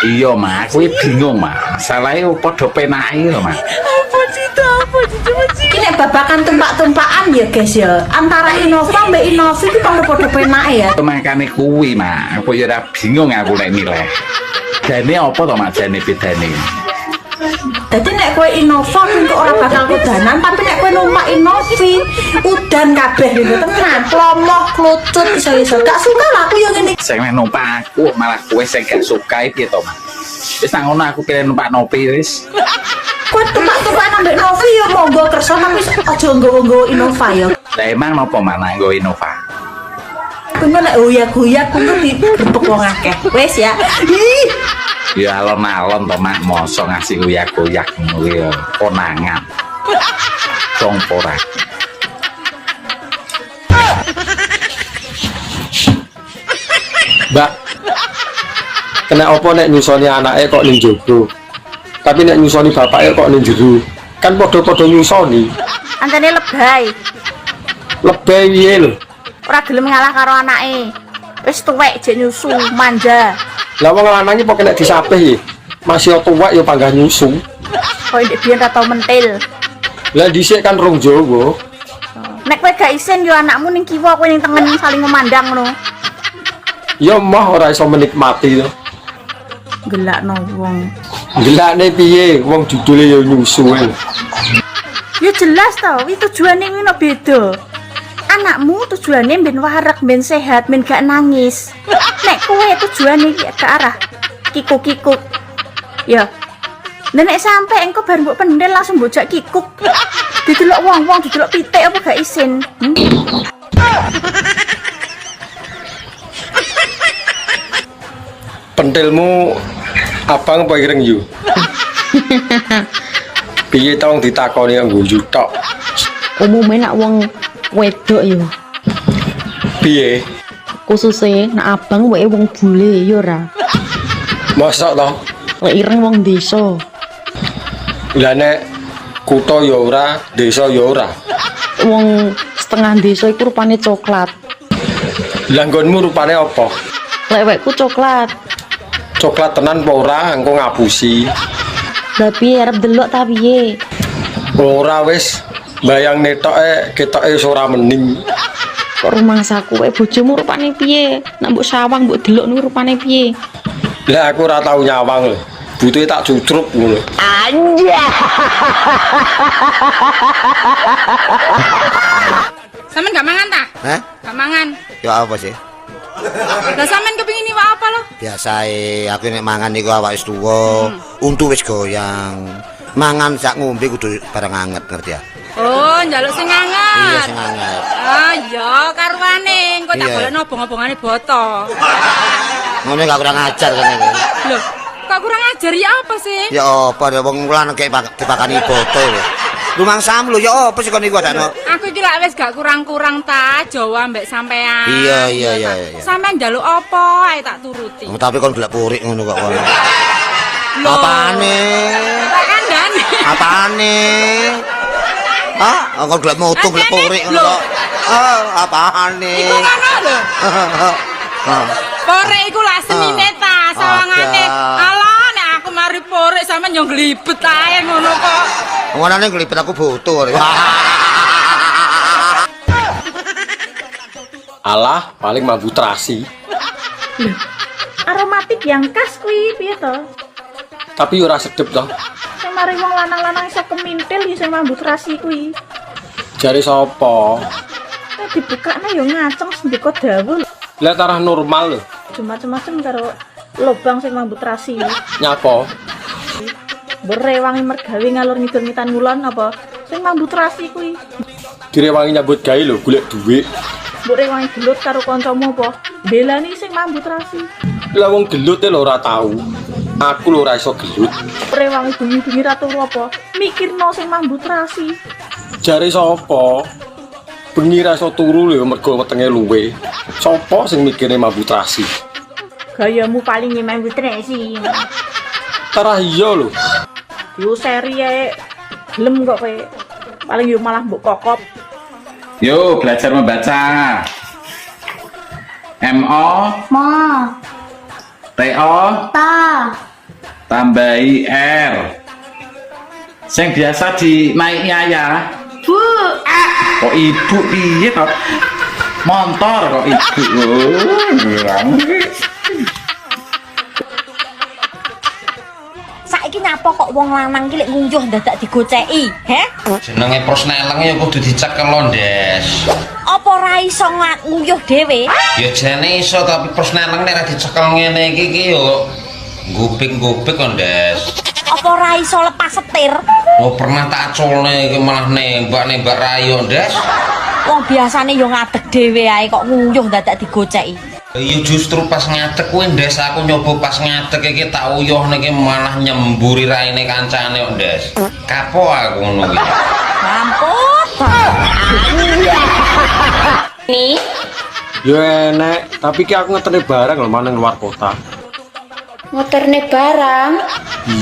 Iya Mas, kuwi bingung Mas. Masalahe padha penake lho Mas. Apa sih? Ini babakan tumpak-tumpakan ya guys ya. Antara Innova mbak Innovi itu padha penake ya. Makane kuwi Mas, aku ya ora bingung aku nek milih. Jane apa to Mas jane bedane? Jadi nek kowe Innova kok ora bakal kudanan, tapi nek kowe numpak Innovi udan kabeh gitu tenan, plomoh klucut iso-iso. Gak suka lah aku yo ngene. Sing numpak aku malah kowe sing gak suka piye to Mas? Wis nang ngono aku pilih numpak Novi wis. Kowe tumpak-tumpak ambek Novi yo monggo kersa tapi aja nggowo Innova yo. Lah emang napa mana nggo Innova? Kuwi nek uyak-uyak kuwi dibepek wong akeh. Wis ya. Ih. Ya alon-alon to Mak, mosok ngasih uyak-uyak ngono ya konangan. Congpora. Mbak, kena apa nek nyusoni anake kok ning jogo? Tapi nek nyusoni bapake kok ning jero. Kan padha-padha nyusoni. Antene lebay. Lebay piye lho? Ora gelem ngalah karo anake. Wis tuwek jek nyusu, manja. Lah wong lanang iki kok kena disapih ya. Masih tuwek ya panggah nyusu. Kok ndek biyen ra tau mentil. Lah dhisik kan rong Jawa. Nek kowe gak isin yo anakmu ning kiwa, kowe ning tengen saling memandang ngono. Ya mah ora iso menikmati to. Gelakno wong. Gelakne piye? Wong judule ya nyusu. Ya jelas to, iki tujuane ngono beda. Anakmu tujuannya ben warak, ben sehat, ben gak nangis. Nek kowe tujuane ke arah kikuk-kikuk. Ya. Nek sampe engko bar mbok pendel langsung bojak kikuk. Didelok wong-wong, didelok pitik apa gak isin. Pentilmu abang apa ireng yu? Piye tolong ditakoni nganggo yu tok. Umume nak wong wedok yo. Piye? Khususnya nak abang wae wong bule yo ora. Mosok to? Kok ireng wong desa. Lah nek kutha ya ora, desa ya ora. Wong setengah desa iku rupane coklat. Lah nggonmu rupane apa? Lewekku coklat. Coklat tenan apa ora engko ngapusi. Lah piye arep delok ta piye? Ora wis bayang netoke ketoke wis ora mening. Kok rumangsaku bojomu rupane piye? Nek mbok sawang mbok delok niku rupane piye? Lah aku ora tau nyawang lho. Butuhe tak cucrup ngono. Anjay. Sampeyan gak mangan tak? Hah? Gak mangan. Ya apa sih? Lah sampeyan kepengin iwak apa lo? Biasae aku nek mangan niku awak wis tuwa, untu wis goyang. Mangan sak ngombe kudu barang anget, ngerti ya? Oh, njaluk sing anget. Iya sing anget. Ah, ya karuane engko tak Iya. golekno obong-obongane boto. Ngono gak kurang ajar kene iki. Loh, kok kurang ajar ya apa sih? Ya apa ya wong lan kek dipakani boto lho. Rumangsam lho ya apa sih kon iku adakno? Aku iki lak wis gak kurang-kurang ta Jawa mbek sampean. Iya. Sampean njaluk apa ae tak turuti. Oh, tapi kon golek purik ngono kok kon. Loh. Apane? Tak kandhani. Apane? Hah? Kon golek moto golek purik ngono kok. Apane? Iku ngono lho. Porek iku lak senine ta sawangane. Alah nek aku mari porek sampean yo glibet ae ngono kok. Ngonane glibet aku butuh. Alah, paling mambu terasi. Aromatik yang khas kuwi piye to? Tapi ora sedep to. Sing mari wong lanang-lanang iso kemintil ya sing mambu terasi kuwi. Jare sapa? Nek dibukane yo ngaceng sendika dawuh. Lah tarah normal lho. Macem-macem karo lobang sing mambu terasi. Nyapa? Berewangi mergawe ngalur ngidul ngitan ngulon apa? Sing mambu terasi kuwi. Direwangi nyambut gawe lho, golek dhuwit. Mbok rewangi gelut karo kancamu apa? Belani sing mambu terasi. Lah wong gelute lho ora tau. Aku lho ora iso gelut. Rewangi bengi-bengi ra turu apa? Mikirno sing mambu terasi. Jare sapa? Bengi ra iso turu lho mergo wetenge luwe. Sapa sing mikire mambu terasi? Gayamu paling mambu terasi. Tarah iya lho. Yo seri ae. Gelem kok kowe. Paling yo malah mbok kokop. Yuk belajar membaca. MO Mo. TO Ta. tambahi R. Sing biasa dinaiki ayah. Bu. Kok ibu piye to? Montor kok ibu. Saiki nyapa kok wong lanang ki lek ngunjuh dadak digoceki, he? Jenenge prosneleng ya kudu dicekel lho, Ndes. Apa ora iso nguyuh dhewe? Ya jane iso tapi prosneleng nek ora dicekel ngene iki yo gupik-gupik kok, Ndes. Apa ora iso lepas setir? Oh, pernah tak aculne iki malah nembak-nembak rayo, Ndes. Wong biasane yo ngadeg dhewe ae kok nguyuh dadak digoceki. Iya justru pas ngadeg kuwi, Ndes, aku nyoba pas ngadeg iki tak uyuh niki malah nyemburi raine kancane kok, Ndes. Kapo aku ngono iki. Mampus. Nih. Yo enek, tapi ki aku ngeterne barang lho maneng luar kota. Ngoterne barang.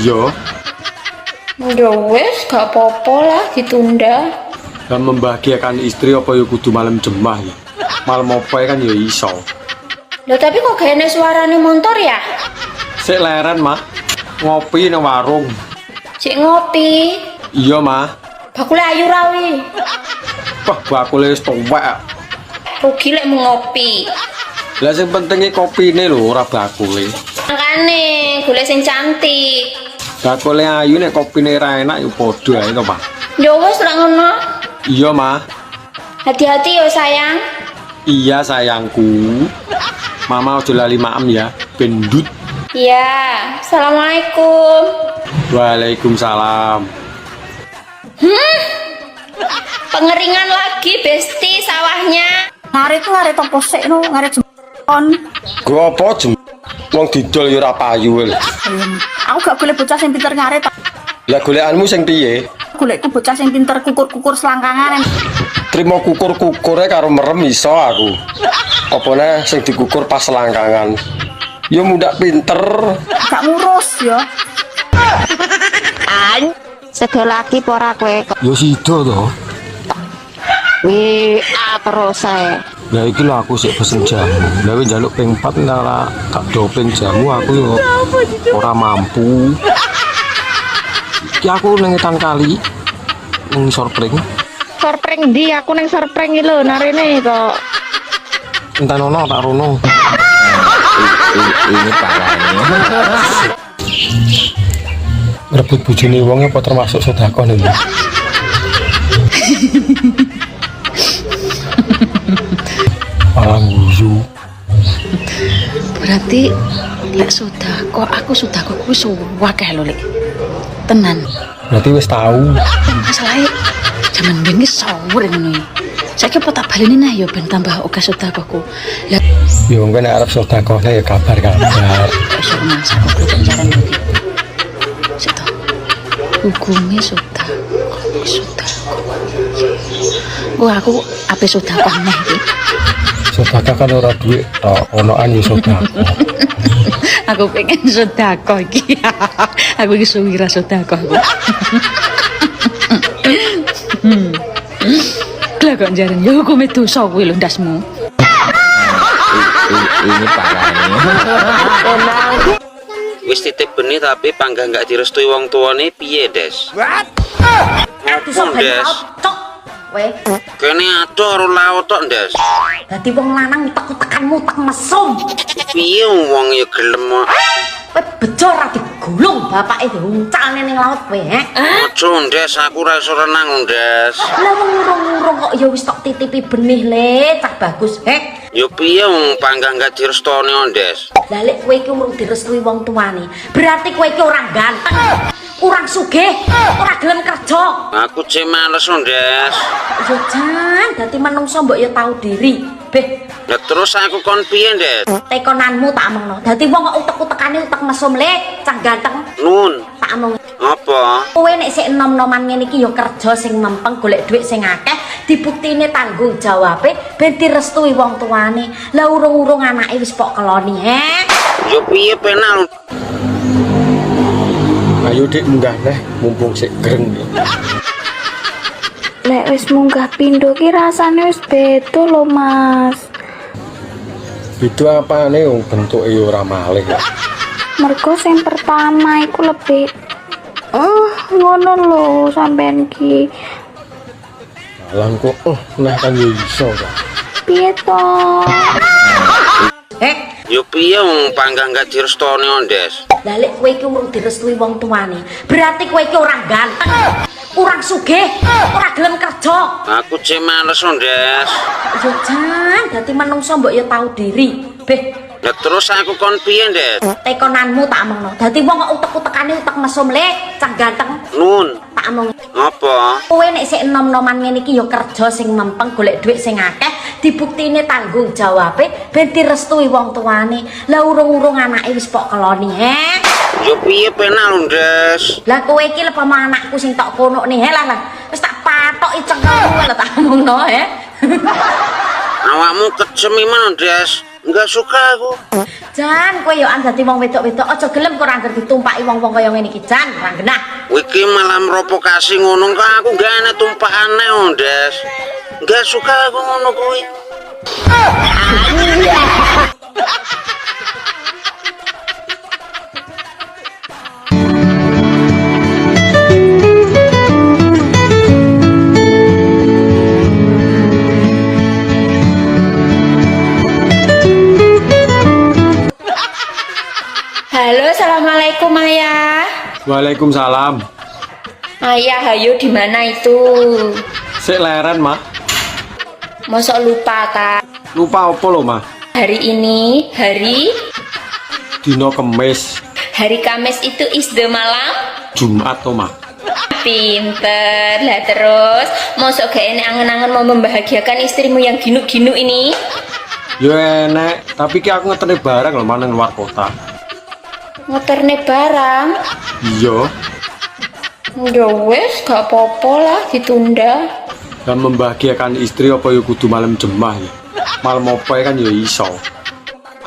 Iya, Ya wis, gak apa-apa lah ditunda. dan membahagiakan istri apa ya kudu malam jemah ya. Malam apa kan ya iso. Loh tapi kok gayane suarane motor ya? Sik leren, Mah. Ngopi nang warung. Cik ngopi. Iya, Mah. Bakule ayu rawi. Wah, bakule wis tuwek. Rugi lek mau ngopi. Lah sing pentinge kopine lho, ora bakule. Makane golek sing cantik. Bakule ayu nek kopine ra enak ya padha ae to, Pak. Ya wis lek ngono. Iya, Mah. Hati-hati ya sayang. Iya, sayangku. Mama aja lali maem ya, bendut. Iya, assalamualaikum. Waalaikumsalam. Pengeringan lagi besti sawahnya. Ngarit ngarit apa sik no, ngarit jempon. Gua apa jem? Wong didol ya ora payu lho. Aku gak golek bocah sing pinter ngarit. Lah golekanmu sing piye? Golekku bocah sing pinter kukur-kukur selangkangan. Trimo kukur-kukure karo merem iso aku. Opone sing dikukur pas selangkangan. Ya muda pinter. Gak ngurus ya. Sedo lagi pora kowe. Ya sido to. Terus ae. Lah iki lho aku sik pesen jamu. Lah wis njaluk ping 4 nala tak doping jamu aku yo ora mampu. Ki aku ning Etan Kali ning Sorpring. Sorpring ndi? Aku ning sorpring iki lho narene kok. Entan ono tak rono. Ini parahnya. Rebut bojone wong apa termasuk sedekah lho. Guyu. Berarti lek sedekah aku sedekah kuwi suwakeh lho lek. Tenan. Berarti wis tahu. Masalahe jaman biyen ki sawur ngono iki. Saiki apa tak baleni nah ya ben tambah oke sedekahku. Lah ya wong nek arep sedekahne ya kabar-kabar. wis mas aku kudu jaran iki. Sito. Hukume sedekah. Wah aku ape sedekah neh iki. Sedekah kan ora duit tok, onoan ya sedekah. Aku pengen sedekah iki. Aku iki suwira sedekah. Lah kok jaran ya hukume dosa kuwi lho ndasmu. Ini parahnya. Wis titip benih tapi pangga nggak direstui wong tuane piye, Des? Des. Weh, Kene ado karo laut tok, Des. dadi wong lanang utek-utekanmu utek mesum. Piye wong ya gelem. Kowe bejo ra digulung bapake diuncalne ning laut kowe, he. Aja, Des, aku ora iso renang, Des. Lah wong ngurung-ngurung kok ya wis tok titipi benih le, cah bagus, he. Ya piye wong pangga nggak direstoni, Des? Lah lek kowe iki mung direstui wong tuane, berarti kowe iki ora ganteng, kurang sugih, ora gelem kerja. Aku cek males, Des. Ya jan, dadi menungso mbok ya tau diri. Beh, Ya terus aku kon piye, Des? tekonanmu tak omongno. Dadi wong kok utek-utekane utek mesum le, cah ganteng. Nun. Tak omong. Apa? Kowe nek sik enom-noman ngene iki ya kerja sing mempeng golek dhuwit sing akeh, dibuktine tanggung jawabe ben direstui wong tuane. Lah urung-urung anake wis pok keloni, he. Ya piye penal? Ayo Dik munggah neh mumpung sik greng. Lek wis munggah pindho ki rasane wis beda lho Mas. Itu apane wong bentuke ya ora malih. Mergo sing pertama iku lebih ngono lho sampean ki. Alang kok nah kan ya iso kok. Piye to? Ya piye wong pangga nggak direstoni, Des? Lah lek kowe iki urung direstui wong tuane, berarti kowe iki ora ganteng, kurang sugih, ora gelem kerja. Aku cek males, Des. Ya jan, dadi menungso mbok ya tau diri. Beh, Ya terus aku kon piye, Des? tekonanmu tak omongno. Dadi wong kok utek-utekane utek mesum le, cah ganteng. Nun. Tak omong. Apa? Kowe nek sik enom-noman ngene iki ya kerja sing mempeng golek dhuwit sing akeh, dibuktine tanggung jawabe ben direstui wong tuane. Lah urung-urung anake wis pok keloni, he. Ya piye penal, Des? Lah kowe iki lepa anakku sing tok kono nih, he lah. Wis tak patoki cengkelmu lah tak omongno, he. Awakmu kejem iman, Des. Enggak suka aku. Jan, kowe yo dadi wong wedok-wedok aja gelem kok ora ditumpaki wong-wong kaya ngene iki, Jan. Ora genah. Iki malah merovokasi ngono kok aku gak ana tumpakane, Des. Enggak suka aku ngono kuwi. Halo, assalamualaikum Ayah. Waalaikumsalam. Ayah, hayo di mana itu? Sik leren, Mak. Mosok lupa Kak? Lupa apa lho, Mak? Hari ini hari Dino Kemis, hari Kamis itu isde malam. Jumat to, Mak. Pinter lah terus. Mosok gak enak angen-angen mau membahagiakan istrimu yang ginuk-ginuk ini? Yo enek, tapi ki aku ngetene barang lho maneng luar kota. Ngoterne barang. Iya, Ya wes, gak apa-apa lah ditunda. dan membahagiakan istri apa ya kudu malam jemah ya. Malam apa kan ya iso.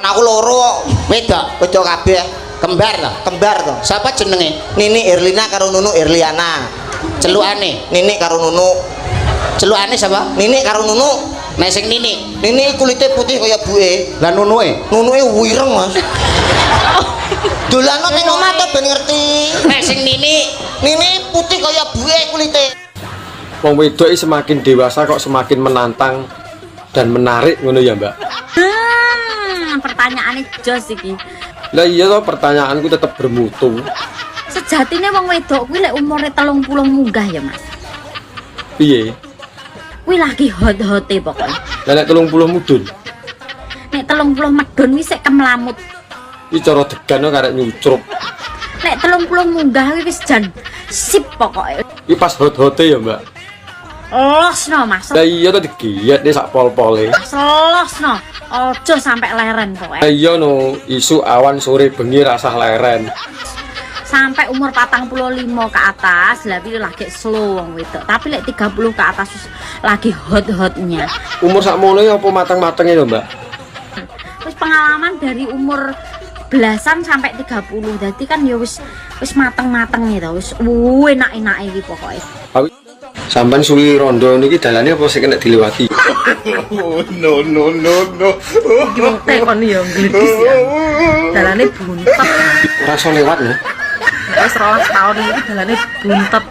Anakku loro wedok kabeh. Kembar to. Siapa jenenge? Nini Erlina karo Nunu Erliana. Celukane Nini karo Nunu. Celukane siapa? Nini karo Nunu. Nek sing Nini kulite putih kaya buke. Lah Nunue wireng, Mas. Dolano ning omah to ben ngerti. Nek sing Nini putih kaya buke kulite. Wong wedok semakin dewasa kok semakin menantang dan menarik ngono ya, Mbak. Pertanyaane jos iki. Lah iya toh, pertanyaanku tetap bermutu. Sejatine wong wedok kuwi lek umure 30 munggah ya, Mas. Piye? Kuwi lagi hot-hote pokoknya. Lah nek 30 mudun. Nek 30 medun kuwi sik kemlamut. Iki cara degan karek nyucrup. Nek 30 munggah kuwi wis jan sip pokoknya. Iki pas hot-hote ya, Mbak. Losno, Mas. Lah iya to digiyet nek sak pol-pole. Losno. Ojo sampai leren pokoknya. Iya no, isu awan sore bengi rasah leren. Sampai umur 45 ke atas lebih lagi slow wong wedok. Tapi lek 30 ke atas lagi hot-hotnya. Umur sakmono ya apa mateng-matenge lho, Mbak? Terus pengalaman dari umur belasan sampai 30. Jadi kan ya wis mateng-mateng gitu. Wis enak-enak iki pokoknya. Sampan suwi rondo niki dalane apa sing kena dilewati? No. Tekon ya gledis ya. Dalane buntet. Ora iso lewat ya. Wis 12 tahun iki dalane buntet.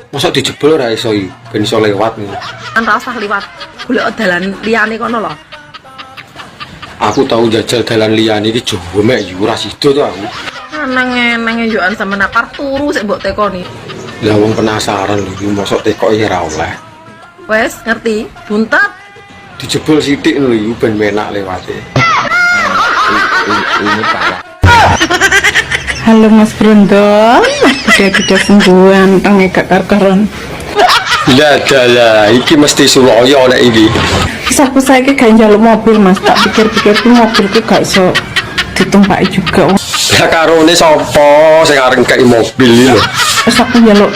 Masa dijebol ora iso iki ben iso lewat nih. Kan ora usah liwat. Golek dalan liyane kono lho. Aku tahu jajal dalan liyane iki Jawa mek yo ora sida to aku. Nang yoan sampean apar turu sik mbok tekoni. Lah wong penasaran lho, mosok tekoke ora oleh. Wes ngerti, buntet. Dijebol sithik lho iki ben menak lewate. Ini parah. Halo Mas Brondol, gede-gede sembuhan teng gak kar-karan. Lah, iki mesti Suloyo nek iki. Aku saiki gak njaluk mobil Mas, tak pikir-pikir ku mobilku gak iso ditumpaki juga. Lah karone sapa sing areng kei mobil iki lho. Terus aku njaluk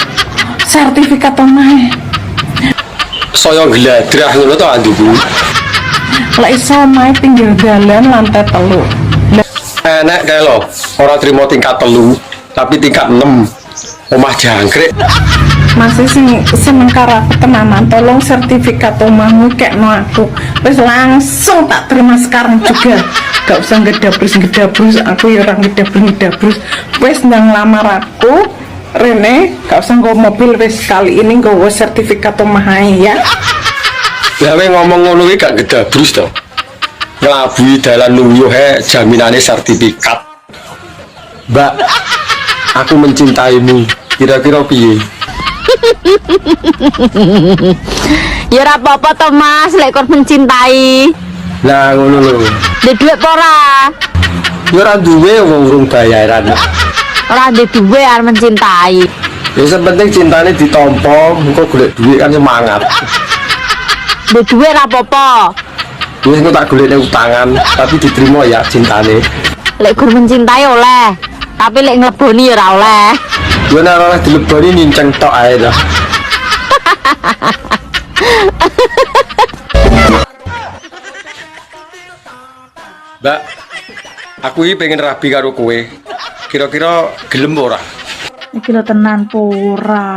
sertifikat omahe. Saya gladrah ngono to anduku. Lah iso omahe pinggir dalan lantai 3. Enak kae lho, ora trimo tingkat 3, tapi tingkat 6. Omah jangkrik. Masih sing seneng karo aku tenanan, tolong sertifikat omahmu kekno aku. Wis langsung tak terima sekarang juga. Gak usah ngedabrus, aku ya orang ngedabrus. Wis ndang lamar aku, Rene, gak usah nggo mobil wis kali ini nggo sertifikat omahe ya. Lah ngomong ngono iki gak gedabrus to. Ngelabui dalan luyuh jaminane sertifikat. Mbak, aku mencintaimu. Kira-kira piye? Ya ora apa-apa to Mas, lek kon mencintai. Lah ngono lho. Ndek dhuwit apa ora? Ya ora duwe wong urung bayaran. Ora ndek dhuwit arep mencintai. Ya sepenting cintane ditampa, engko golek dhuwit kan semangat. Ndek dhuwit ora apa-apa. Wis engko tak golekne utangan, tapi diterima ya cintane. Lek gur mencintai oleh, tapi lek ngleboni ya ora oleh. Gue nek ora dileboni ninceng tok ae to. Mbak, aku iki pengen rabi karo kowe. Kira-kira gelem ora? Iki lho tenan pura.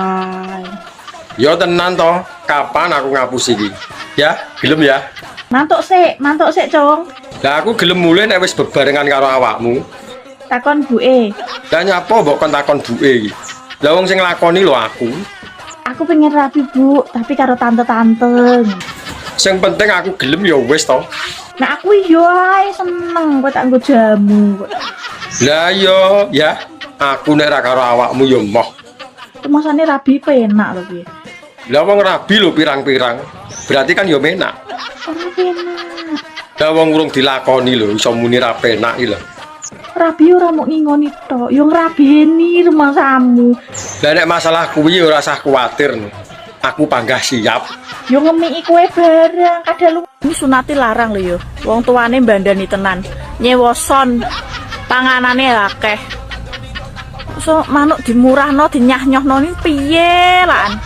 Ya tenan to. Kapan aku ngapus iki? Ya, gelem ya. Mantuk sik, Cong. Lah aku gelem mulai nek wis bebarengan karo awakmu. Takon buke. Lah nyapa mbok kon takon buke iki? Lah wong sing nglakoni lho aku. Aku pengen rapi, Bu, tapi karo tante-tante. Sing penting aku gelem ya wis to. Nah aku yo ae seneng kok tak nggo jamu. Lah yo ya, aku nek ra karo awakmu yo moh. Masane rabi penak lho piye. Lah wong rabi lho pirang-pirang. Berarti kan yo menak. Ora penak. Lah wong urung dilakoni lho iso muni ra penak iki lho. Rabi ora mau ngingoni tok, yo ngrabeni rumahmu. Lah nek masalah kuwi ora usah kuwatir. Aku panggah siap. Yo ngemiki kowe barang, kadang lu ini sunati larang lho yo. Wong tuane mbandani tenan. Nyewoson panganane akeh. So manuk dimurahno dinyah-nyohno ni piye lan?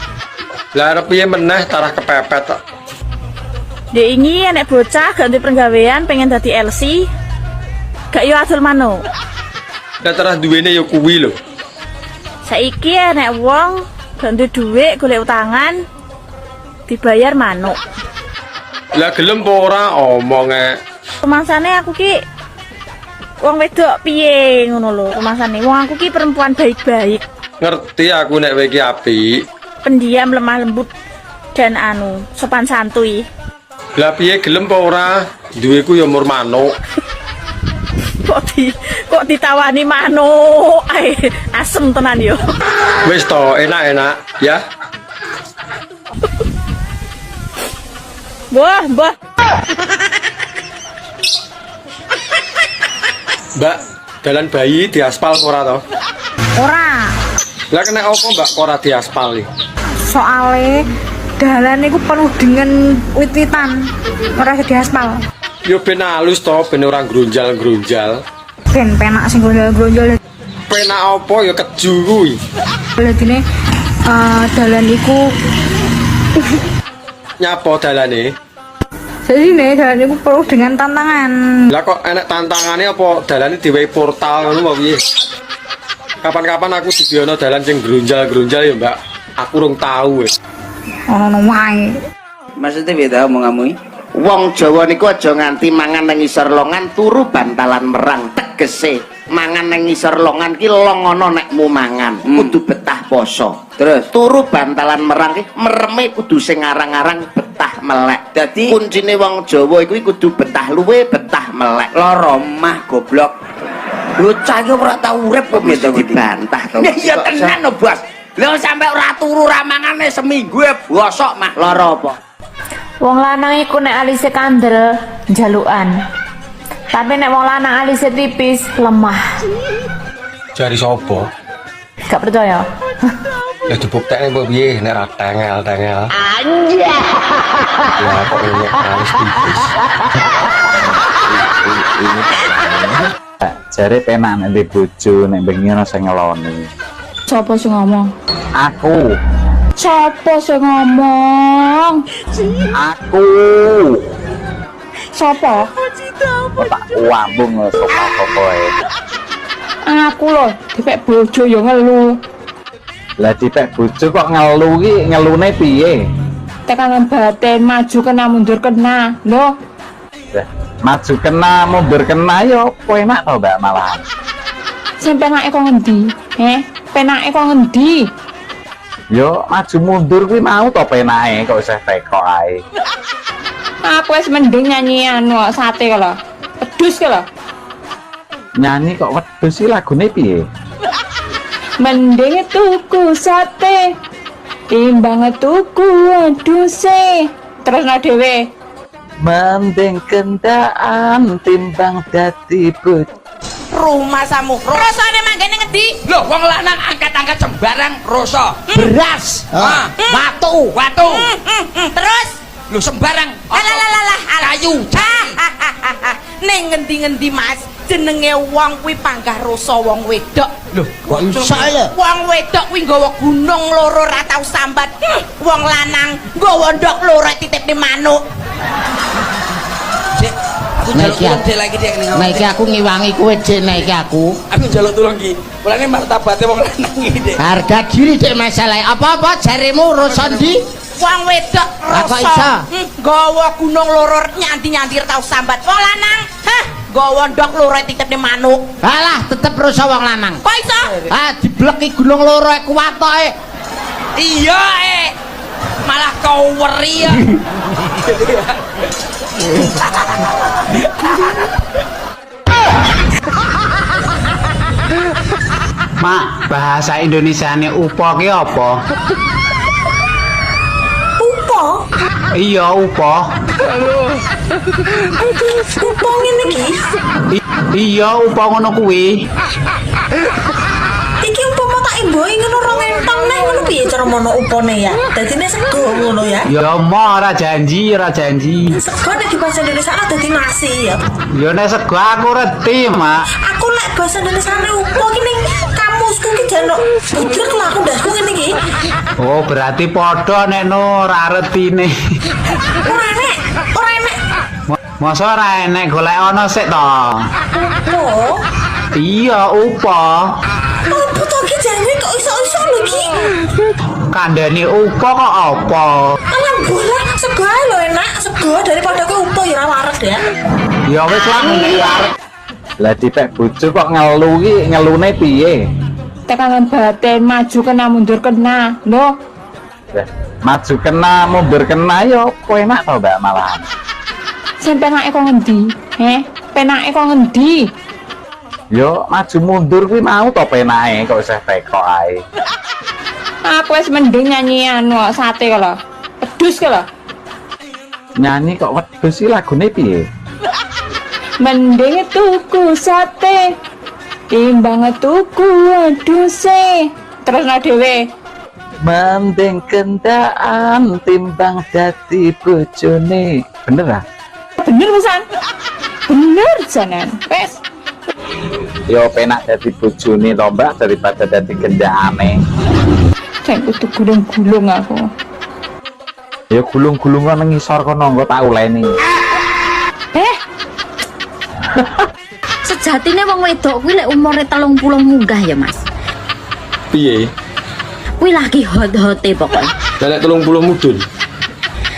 Lah arep piye meneh tarah kepepet tok. Dek ini nek bocah ganti penggawean pengen dadi LC. Gak yo adol manuk. Lah terus duwene ya kuwi lho. Saiki nek wong gak duwe dhuwit golek utangan dibayar manuk. Lah gelem apa ora omonge. Rumangsane aku ki wong wedok piye ngono lho rumangsane. Wong aku ki perempuan baik-baik. Ngerti aku nek kowe iki apik. Pendiam, lemah lembut dan sopan santuy. Lah piye gelem apa ora? Duweku ya mur manuk. Kok ditawani manuk ae asem tenan yo. Wis to, enak-enak ya. Mbah. Mbak, dalan bayi diaspal ora to? Ora. Lah kena apa Mbak ora diaspal iki? Soale dalan iku penuh dengan wit-witan. Ora diaspal. Yo ben halus to, ben ora grunjal-grunjal. Ben penak sing grunjal. Penak apa ya keju kuwi. Ladine dalan iku Nyapa dalane? jadi nih dalan iku penuh dengan tantangan. Lah kok enek tantangane apa dalane diwehi portal ngono apa piye? Kapan-kapan aku didiono dalan sing grunjal-grunjal ya, Mbak. Aku urung tahu wis. Ono wae. Maksudnya beda omonganmu? Wong Jawa niku aja nganti mangan nang isor longan turu bantalan merang. Tegese mangan nang isor longan ki longono nekmu mangan. Kudu betah poso. Terus turu bantalan merang ki mereme kudu sing arang-arang betah melek. Dadi kuncine wong Jawa iku kudu betah luwe, betah melek. Loro mah goblok. Lho cah iki ora tau urip kok mesti dibantah to. Iya tenan lho, Bos. Lha sampe ora turu ra mangane seminggu bosok mah lara apa? Wong lanang iku nek alise kandel jalukan. Tapi nek wong lanang alise tipis lemah. Jari sapa? Gak percaya. Ya dibuktekne mbok piye nek ra tengel-tengel. Anjay. Ya kok ini alis tipis. Jare penak nek ndek bojo nek bengi ana sing ngeloni. Sopo sing ngomong? Aku. Sopo sing ngomong? Aku. Sopo? Tak wambung sapa kowe. Aku lho, dipek bojo yo ngelu. Lah dipek bojo kok ngelu ki ngelune piye? Tekanan batin maju kena mundur kena. Lho. Maju kena mundur kena yo enak to Mbak malahan. Sing penake kok ngendi? Penake kok ngendi? Yo maju mundur kuwi mau to penake kok isih tekok ae. Aku wis mending nyanyi sate kala. Pedus kala. Nyanyi kok wedhus iki lagune piye? Mending tuku sate timbang tuku wedhuse. Terus dhewe. Mending kendaan timbang dadi bojo. Rumah samu rasane manggene ngendi? Loh wong lanang angkat-angkat sembarang rasa Beras, watu. Terus lho sembarang kayu. Ning ngendi-ngendi Mas jenenge wong kuwi panggah rasa wong wedok. Lho, kok iso ya? Wong wedok kuwi nggawa gunung loro ra tau sambat. Wong lanang nggawa ndok loro titipne manuk. Naiki aku ngiwangi kowe Dik, naiki aku. Aku njaluk tulung ki. Mulane martabate wong lanang iki Dik. Harga diri Dik masalah. Apa-apa jarimu urusan di wong wedok kok iso? Nggawa gunung loro nyanti-nyanti tau sambat. Wong lanang, nggawa ndok loro titipne manuk. Alah, tetep rusa wong lanang. Kok iso? Dibleki gunung loro kuat toke. Iya, malah kau weri ya. Mak, bahasa Indonesiane upo ki apa? Upo? Iya, upo. Upo ngene iki. Iya, upo ngono kuwi. Iki umpama tak imboi ngono rong entong neh ngono piye cara mono upone ya? Dadine sego ngono ya. Ya mau ora janji. Sego nek di bahasa Indonesia dadi nasi ya. Ya nek sego aku reti, Mak. Aku nek bahasa Indonesia upo ki ning kamusku ki jaluk budrek lah aku ndasku ngene iki. Oh, berarti padha nek no ora retine. Ora enek. Masa ora enek golek ana sik to. Opo? Iya, upo. Opo to ki jane kok iso-iso lho ki? Kandhane upo kok apa? Alam bola sego ae lho enak, sego daripada kowe upo ya ora wareg ya. Ya wis lah arep. Lah dipek bojo kok ngelu ki ngelune piye? Tekanan batin maju kena mundur kena lho. Maju kena mundur kena ya apa enak to Mbak malahan. Sen penake kok ngendi? Penake kok ngendi? Yo maju mundur kuwi mau to penake kok isih tekok ae. Aku wis mending nyanyi anu sate kok lho. Pedus kok lho. Nyanyi kok wedhus iki lagune piye? Mending tuku sate timbang tuku wedhuse. Terus no dhewe. Mending kendaan timbang dadi bojone. Bener ah? Bener pisan. Bener janan. Wes. Yo penak dadi bojone to Mbak daripada dadi kendakane. Cek kudu gulung-gulung aku. Ya gulung-gulung nang ngisor kono engko tak uleni. Sejatine wong wedok kuwi lek umure 30 munggah ya, Mas. Piye? Kuwi lagi hot-hote pokoknya. Nek 30 mudun.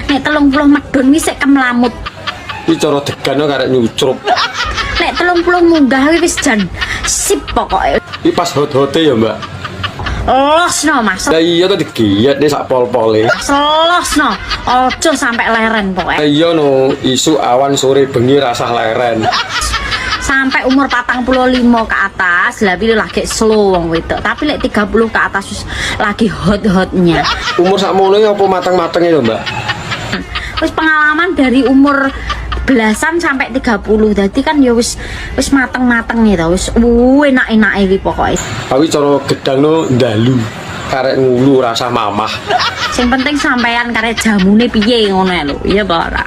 Nek 30 medun wis sik kemlamut. Iki cara degan karek nyucrup. Nek 30 munggah wis jan sip pokoknya. Iki pas hot-hote ya, Mbak. Losno Mas. Lah iya to digiyet nih sak pol-pole. Selosno. Ojo sampai leren pokoknya. Iya no, isu awan sore bengi rasah leren. Sampai umur 45 ke atas lah pilih lagi slow wong wedok. Tapi lek 30 ke atas wis lagi hot-hotnya. Umur sakmono apa matang-matenge ya, Mbak? Wis pengalaman dari umur belasan sampai 30. Dadi kan ya wis mateng-mateng nih to. Wis enak-enak iki pokoke. Tapi cara gedangno ndalu. Karek ngulu rasa mamah. Sing penting sampean karek jamune piye ngono lho. Iya apa ora?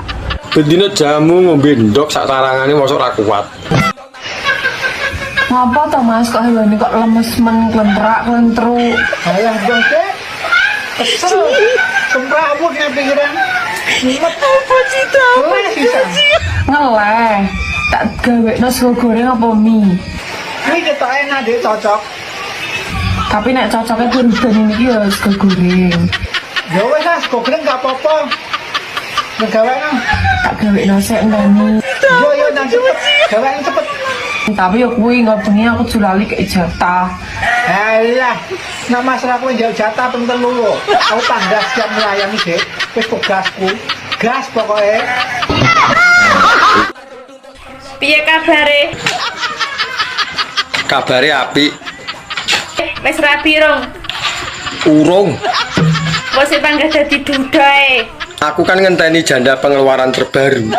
Bendina jamu ngombe ndok sak tarangane mosok ra kuat. Ngapa to Mas kok hewane kok lemes men klentrak-klentru. Alah bangke. Kesel. Sembrawut nek pikiran. Apa cita? Ngeleh. Tak gawekno sego goreng apa mie? Ini ketok enak deh cocok. Tapi nek cocoknya kurban ini ya sego goreng. Ya wes lah, sego goreng gak apa-apa. Ngegawekno. Tak gawekno sik ndani. Yo nang cepet. Gawekno cepet. Tapi ya kuwi ngobengi aku julali kek jatah. Alah, nek masalah kowe njauh jatah ping 3 lho. Aku tangga siap melayani Dik. Wis tugasku. Gas pokoke. Piye kabare? Kabare apik. Wis rapi rong. Urung. Wis panggah dadi dudae. Aku kan ngenteni janda pengeluaran terbaru.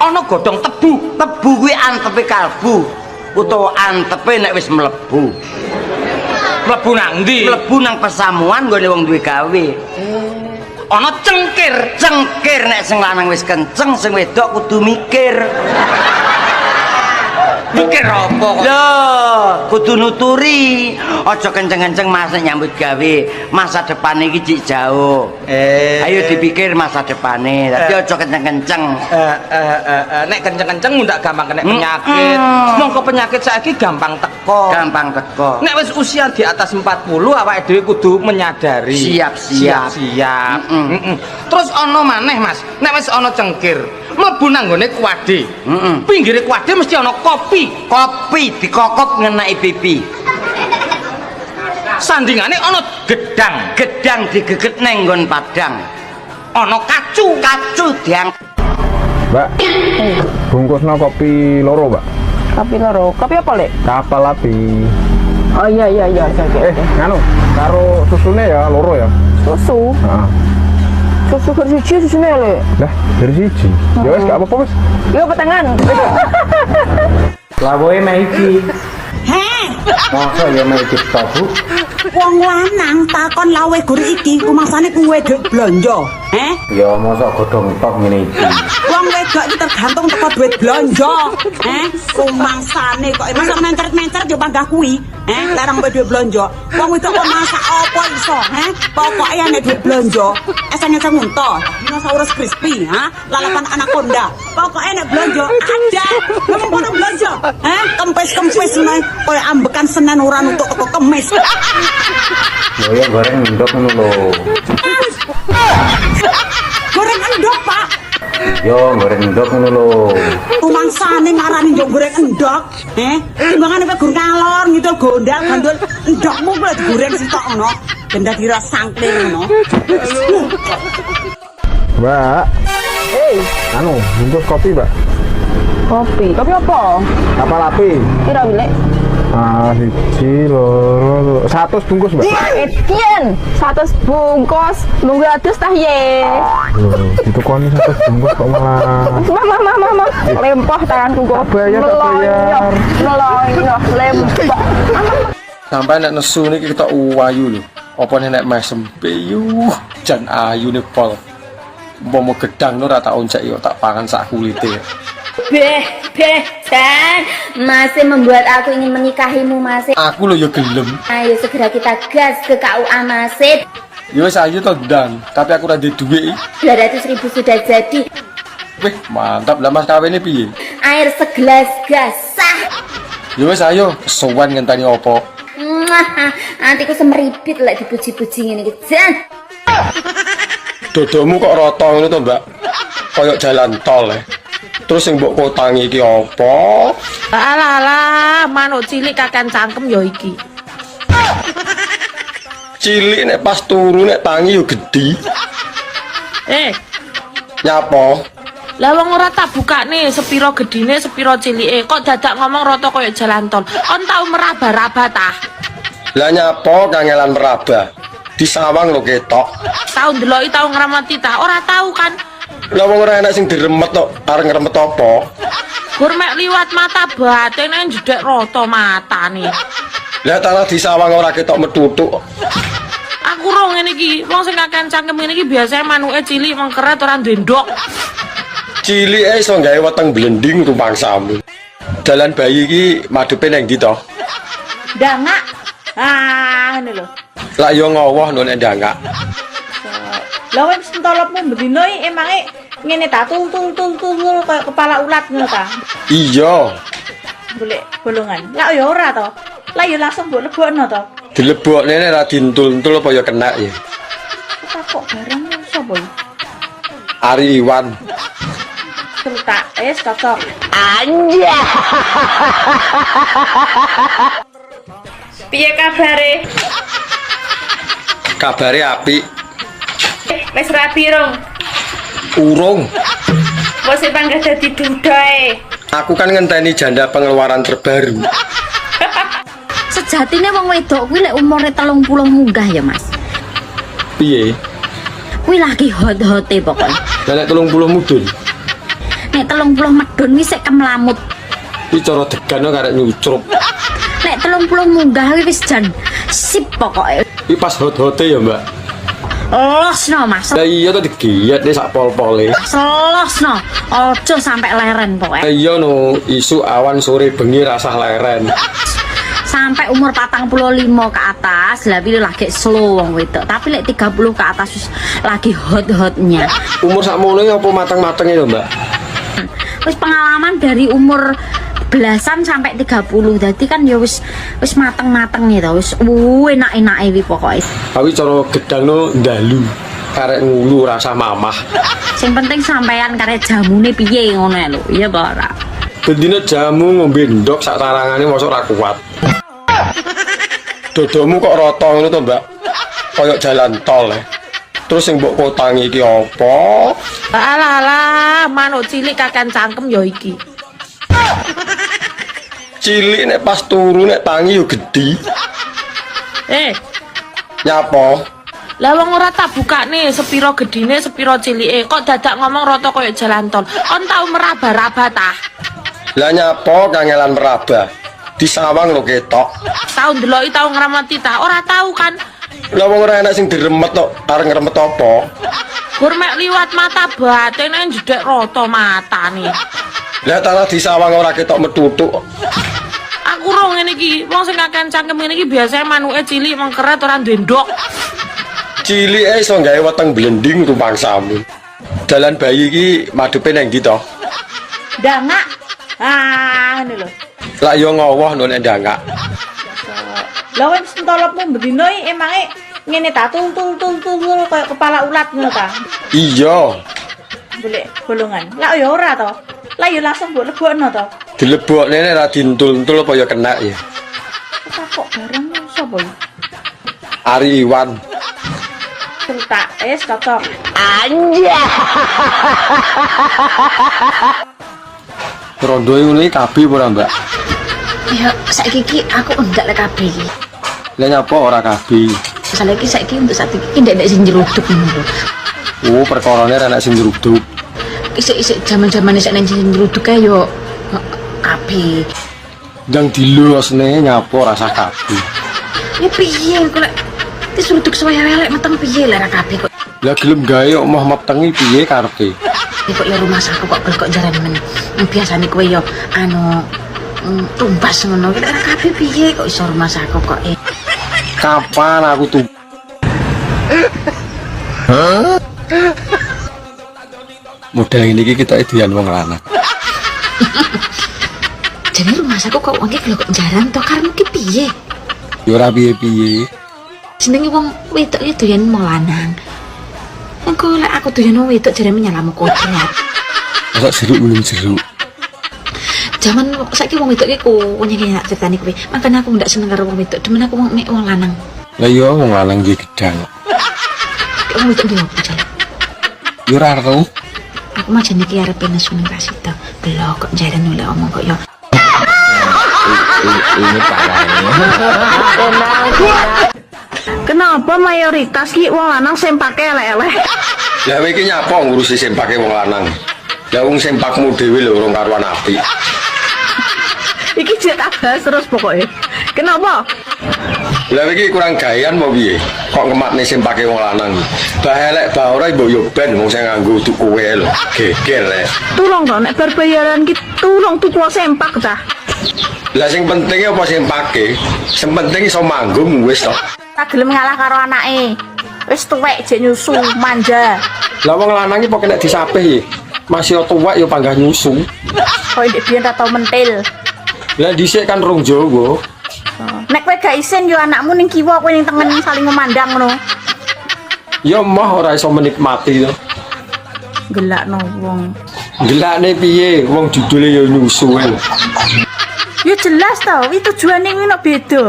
Ana godhong tebu, tebu kuwi antepe kalbu utawa antepe nek wis mlebu. Mlebu nang ndi? Mlebu nang pesamuan nggone wong duwe gawe. Ana cengkir, cengkir nek sing lanang wis kenceng, sing wedok kudu mikir. Mikir apa kok? Lho, kudu nuturi. Aja kenceng-kenceng masa nyambut gawe. Masa depan iki cik jauh. Ayo dipikir masa depane. Tapi aja kenceng-kenceng. Nek kenceng-kenceng ndak gampang kena penyakit. Mongko penyakit saiki gampang teko. Gampang teko. Nek wis usia di atas 40 awake dhewe kudu menyadari. Siap-siap. Terus ana maneh Mas, nek wis ana cengkir, mlebu nang nggone kuwade. Pinggire kuwade mesti ana kopi. Kopi dikokop ngenai pipi. Sandingane ana gedang, gedang digeget neng nggon padang. Ana kacu, kacu diang. Mbak, bungkusno kopi loro, Mbak. Kopi loro. Kopi apa, Lek? Kapal api. Oh iya. Nganu, karo susune ya loro ya. Susu. Heeh. Susu bersiji susune, Lek. Lah, dari siji. Ya wis gak apa-apa wis. Yo petengan. Lawoe meh iki. Heh. Masa ya meh iki Bu? Wong lanang takon lawe gori iki kumasane kuwe dhek blonjo. Ya mosok godhong tok ngene iki. Wong wedok iki tergantung teko duit blonjo. Rumangsane kok masa mencret-mencret yo panggah kuwi. Larang duit blonjo. Wong wedok kok masak apa iso, Pokoke nek duit blonjo, eseng-eseng unta, dinosaurus crispy, lalapan anaconda. Pokoke nek blonjo ada. Ngomong kono blonjo. Kempes-kempes nek koyo ambekan Senin ora nutuk teko Kemis. Ya goreng ndok ngono lho. Goreng endok, Pak. Yo goreng ndok ngono lho. Rumangsane ngarani njok goreng endok, timbangane kowe gur ngalor ngidul gondal gandul endokmu kuwi digoreng sitok ngono. Ben dadi ras sangklir ngono. Mbak. Anu, bungkus kopi, Mbak. Kopi apa? Kapal api. Pira bilek? Siji, loro, 100 bungkus, Mbak. Etienne, 100 bungkus. Nunggu adus tah ye. Itu kon 100 bungkus kok malah. Mama. Lempah tanganku kok. Bayar. Meloyo, lempah. Sampai nek nesu niki kita uwayu lho. Apa nek mesem piyu jan ayune pol. Umpama gedang ora tak oncek yo tak pangan sak kulite. Dan masih membuat aku ingin menikahimu, masih. Aku lho ya gelem. Ayo segera kita gas ke KUA, masih. Ya wis ayo to ndang, tapi aku ora duwe dhuwit. 200.000 sudah jadi. Wih, mantap lah Mas kawene piye? Air segelas gas sah. Ya wis ayo, sowan ngenteni opo? Nantiku semeripit lek dipuji-puji ngene iki. Jan. Dodomu kok rata ngono to, Mbak? Kayak jalan tol. Terus yang mbok kotangi iki apa? Alah, manuk cilik kakan cangkem ya iki. Cilik nek pas turu nek tangi yo gedhi. Nyapa? Lah wong ora tak bukane sepiro gedine, sepiro cilike. Kok dadak ngomong rata kaya jalan tol. Kon tau meraba-raba tah? Lah nyapa kangelan meraba? Di sawang lho ketok. Tau ndeloki, tau ngramati tah? Ora tau kan? Lah wong ora enak sing diremet tok, arep ngremet apa? Gur mek liwat mata batene jedek rata matane. Lah tanah di sawang ora ketok metutuk. Aku ro ngene iki, wong sing kakean cangkem ngene iki biasane manuke cilik mengkeret ora duwe ndok. Cilike iso gawe weteng blending rumangsamu. Dalan bayi iki madhepe nang ndi to? Ndangak. Ngene lho. Lah yo ngowoh nek ndangak. Lah wis entolopmu bendino emange ngene ta tul kaya kepala ulat ngono ta. Iya. Golek bolongan. Lah ya ora to. Lah ya langsung mbok lebokno to. Dilebokne nek ra dintul-entul apa ya kena ya. Kok barang sapa iki? Ari Iwan. Tak cocok. Anja. Piye kabare? Kabare apik. Wis rapi rong. Urung. Wis panggah dadi dudae. Aku kan ngenteni janda pengeluaran terbaru. Sejatine wong wedok kuwi lek umure 30 munggah ya, Mas. Piye? Kuwi lagi hot-hote pokoknya. Lah nek 30 mudun. Nek 30 medun wis sik kemlamut. Iki cara degan karek nyucrup. Nek 30 munggah wis jan sip pokoke. Iki pas hot-hote ya, Mbak. Losno, Mas. Lah iya to digiyet sak pol-pole. Selosno. Ojo sampai leren pokoke. Iya no, isu awan sore bengi rasah leren. Sampai umur 45 ke atas lah pilih lagi slow wong wedok, tapi lek 30 ke atas wis lagi hot-hotnya. Umur sakmono apa mateng-matenge lho, Mbak? Wis pengalaman dari umur belasan sampai 30. Dadi kan ya wis mateng-mateng ya to, wis enak-enake wi pokoke. Tapi cara gedangno ndalu. Karek ngulu rasa mamah. Sing penting sampean karek jamune piye ngono lho, iya apa ora? Bendina jamu ngombe ndok sak tarangane mosok ora kuat. Dodomu kok rata ngono to, Mbak? Kayak jalan tol. Terus yang mbok kotangi iki apa? Alah, manuk cilik kakan cangkem ya iki. Cilik nek pas turu nek tangi yo gedhi. Nyapa? Lah wong ora tak bukane sepiro gedine, sepiro cilike. Kok dadak ngomong rata kaya jalan tol. Kon tau meraba-raba tah? Lah nyapa kangelan meraba? Di sawang lho ketok. Tau ndeloki, tau ngramati tah? Ora tau kan? Lah wong ora enak sing diremet tok, arep ngremet apa? Mek liwat mata batin nang jedek rata matane. Lah tanah di sawang ora ketok metutuk. Aku ro ngene iki, wong sing kakean cangkem ngene iki biasane manuke cilik mengkeret ora duwe ndok. Cilike iso gawe weteng blending rumangsamu. Dalan bayi iki madhepe nang ndi to? Ndangak. Ah, ngene lho. Lah yo ngowoh nek ndangak. Lah wis entolopmu bendino iki emange ngene ta tul kayak kepala ulat ngono ta. Iya. Golek bolongan. Lah ya ora to. Lah ya langsung mbok lebokno to. Dilebokne nek ra dintul-entul apa ya kena ya. Kok barang sapa iki? Ari Iwan. Cerita cocok. Anja. Rondo ini kabeh ora, Mbak? Ya, saiki iki aku enggak lek kabeh iki. Lah nyapa ora kabeh? Saiki untuk saat iki ndak sing nyeruduk ngono lho. Oh, perkarane ra nek sing nyeruduk. Isik jaman-jamane sak nang sing nyeruduk ae yo kabeh. Ndang dilosne nyapa rasa kabeh. Ya piye kok lek diseruduk suwe elek meteng piye lek ra kabeh kok. Lah gelem gawe kok mah metengi piye karepe? Kok ya rumah saku kok jaran men. Biasane kowe yo tumbas ngono ki ra kabeh piye kok iso rumah saku kok. Kapan aku tuh? Model ini kita idian wong lanang. Jadi rumah saku kok wong iki kok jaran to karep ki piye? Ya ora piye-piye. Jenenge wong wedok ya doyan wong lanang. Engko lek aku doyan wong wedok jarene nyalamu kodrat. Masa jeruk belum jeruk. Zaman saiki wong wedok iki kuwi nak ceritani kowe. Makane aku ndak seneng karo wong wedok, demen aku wong lanang. Lah iya wong lanang iki gedang. Wong wedok ndi opo jare? Yo ora ero. Aku mah jane iki arep nesu ning kasih to. Belok kok jare nolak omong kok yo. Ini parahnya. Kenapa mayoritas ki wong lanang sempake elek-elek? Lah kowe iki nyapa ngurusi sempake wong lanang? Lah wong sempakmu dhewe lho urung karuan apik. Iki jek tak bahas terus pokoknya. Kenapa? Lah iki kurang gawean mau piye? Kok ngemakne sempake wong lanang. Bah elek bah ora mbok yo ben wong sing nganggo tuku kowe lho. Geger le. Tulung to nek berbayaran ki tulung tuku sempak ta. Lah sing penting apa sempake? Sing penting iso manggung wis to. Tak gelem ngalah karo anake. Wis tuwek jek nyusu manja. Lah wong lanang iki pokoke nek disapih masih tuwek yo panggah nyusu. Kok ndek biyen ra tau mentil. Lah dhisik kan rong Jawa. Nek kowe gak isin yo anakmu ning kiwa kowe ning tengen saling memandang ngono. Ya mah ora iso menikmati to. Gelakno wong. Gelakne piye? Wong judule yo nyusu lho. Ya jelas to, iki tujuane kuwi nek beda.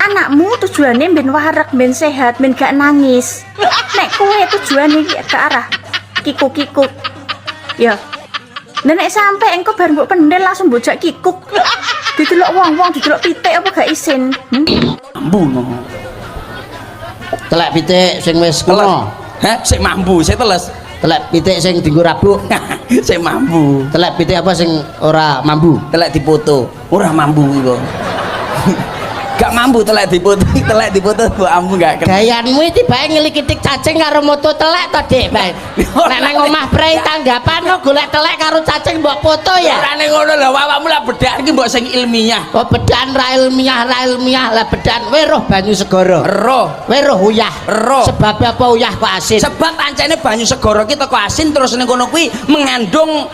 Anakmu tujuane ben warak, ben sehat, ben gak nangis. Nek kowe tujuane iki ke arah kikuk-kikuk. Ya. Nek sampe engko bar mbok pendel langsung bojak kikuk. Didelok wong-wong, didelok pitik apa gak isin. Mambu. Telek pitik sing wis kuno. Hah, sik mambu, sik teles. Telek pitik sing dienggo rabuk. Sik mambu. Telek pitik apa sing ora mambu? Telek dipoto. Ora mambu iku. Gak mampu telek dipoto mbok ambu gak kena. Gayanmu iki bae ngelikitik cacing karo moto telek to, Dik, bae. Nek nang omah prei tanggapan kok golek telek karo cacing mbok foto ya. Ora ning ngono lho, awakmu lah bedak iki mbok sing ilmiah. Oh, bedan ra ilmiah lah bedan. Weruh banyu segara. Ero. Weruh uyah. Ero. Sebab apa uyah kok asin? Sebab pancene banyu segara ki teko asin terus ning kono kuwi mengandung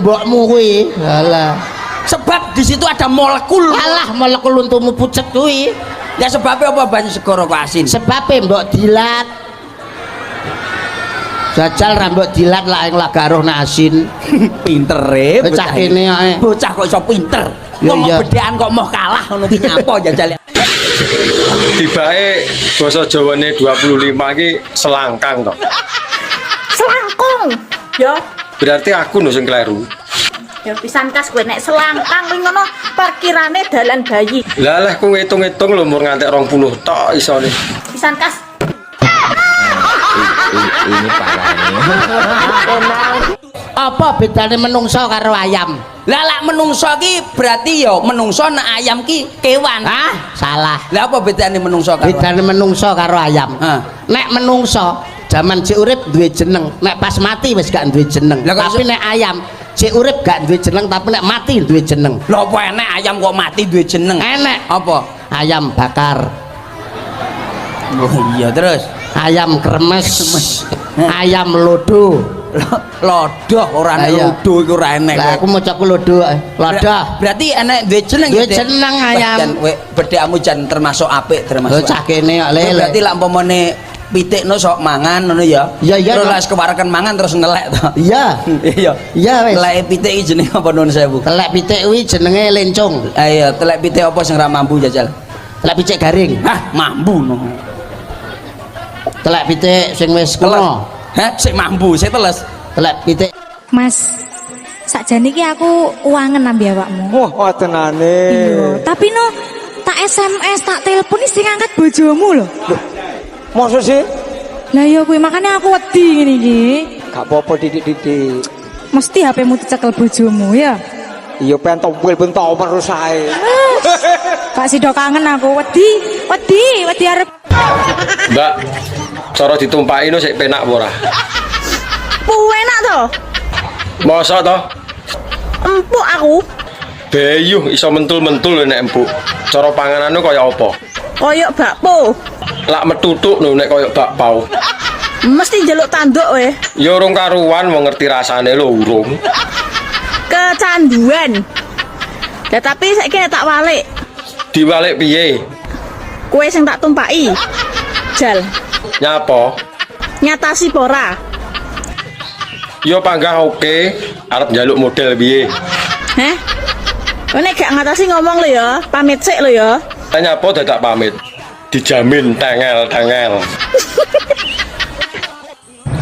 mbokmu kuwi. Alah. Sebab di situ ada molekul. Alah, molekul untumu pucet kuwi. Ya sebabnya apa banyu segara kok asin? Sebabnya mbok dilat. Jajal rambut dilat lah yang lagaruh asin. Pinter bocah kene ae. Bocah kok iso pinter. Wong bedean kok mau kalah ngono ki nyapa jajal. Tibae basa Jawane 25 iki selangkang to. Selangkung. Ya. Berarti aku lho sing kleru. Ya pisan kas kowe nek selangkang kuwi ngono parkirane dalan bayi. Lah leh ku ngitung-ngitung lho mur ngantek 20 tok isone. Pisan kas. Ini parahnya. Apa bedane menungso karo ayam? Lah lak menungso ki berarti ya menungso nek ayam ki kewan. Salah. Lah apa bedane menungso karo? Bedane menungso karo ayam. Nek menungso Jaman cek urip duwe jeneng, nek pas mati wis gak duwe jeneng. Tapi nek ayam cek urip gak duwe jeneng tapi nek mati duwe jeneng. Lho apa enek ayam kok mati duwe jeneng? Enek. Apa? Ayam bakar. Oh iya terus ayam kremes. Ayam lodo. Lodoh ora enek lodo iku ora enek. Lah aku macaku lodo. Lodoh. Berarti enek duwe jeneng duwe jeneng ayam. Dan bedhekmu jan termasuk apik termasuk. Cah kene kok lele. Berarti lak umpamane pitikno sok mangan ngono ya. Iya. Terus lek kewareken mangan terus ngelek to. Iya. Iya. Iya wis. Telek pitik iki jenenge apa nuwun sewu? Telek pitik kuwi jenenge lencung. Iya, telek pitik apa sing ora mampu jajal? Telek pitik garing. Hah, mampu no. Telek pitik sing wis kuno. Hah, sik mampu, sik teles. Telek pitik. Mas, sakjane iki aku uangen ambi awakmu. Wah, tenane. Iya, tapi no tak SMS, tak telepon sing ngangkat bojomu lho. Maksud sih? Lah iya kuwi makanya aku wedi ngene iki. Gak apa-apa didik-didik. Mesti HP-mu dicekel bojomu ya. Iya pengen tompel ben tau terus ae. Kak Sido kangen aku, wedi arep. Mbak, cara ditumpaki no sik penak apa ora? Enak to? Masa to? Empuk aku. Bayuh iso mentul-mentul nek empuk. Cara panganane kaya apa? Koyok bakpo. Lak metutuk lho nek kaya bakpao. Mesti njaluk tanduk we. Ya urung karuan mau ngerti rasane lho urung. Kecanduan. Ya tapi saiki tak walik. Diwalik piye? Kue sing tak tumpaki. Jal. Nyapa? Nyatasi pora. Yo panggah oke, arep njaluk model piye? Heh? Nek gak ngatasi ngomong lho ya, pamit sik lho ya. Nyapa dadak pamit? Dijamin tengel-tengel.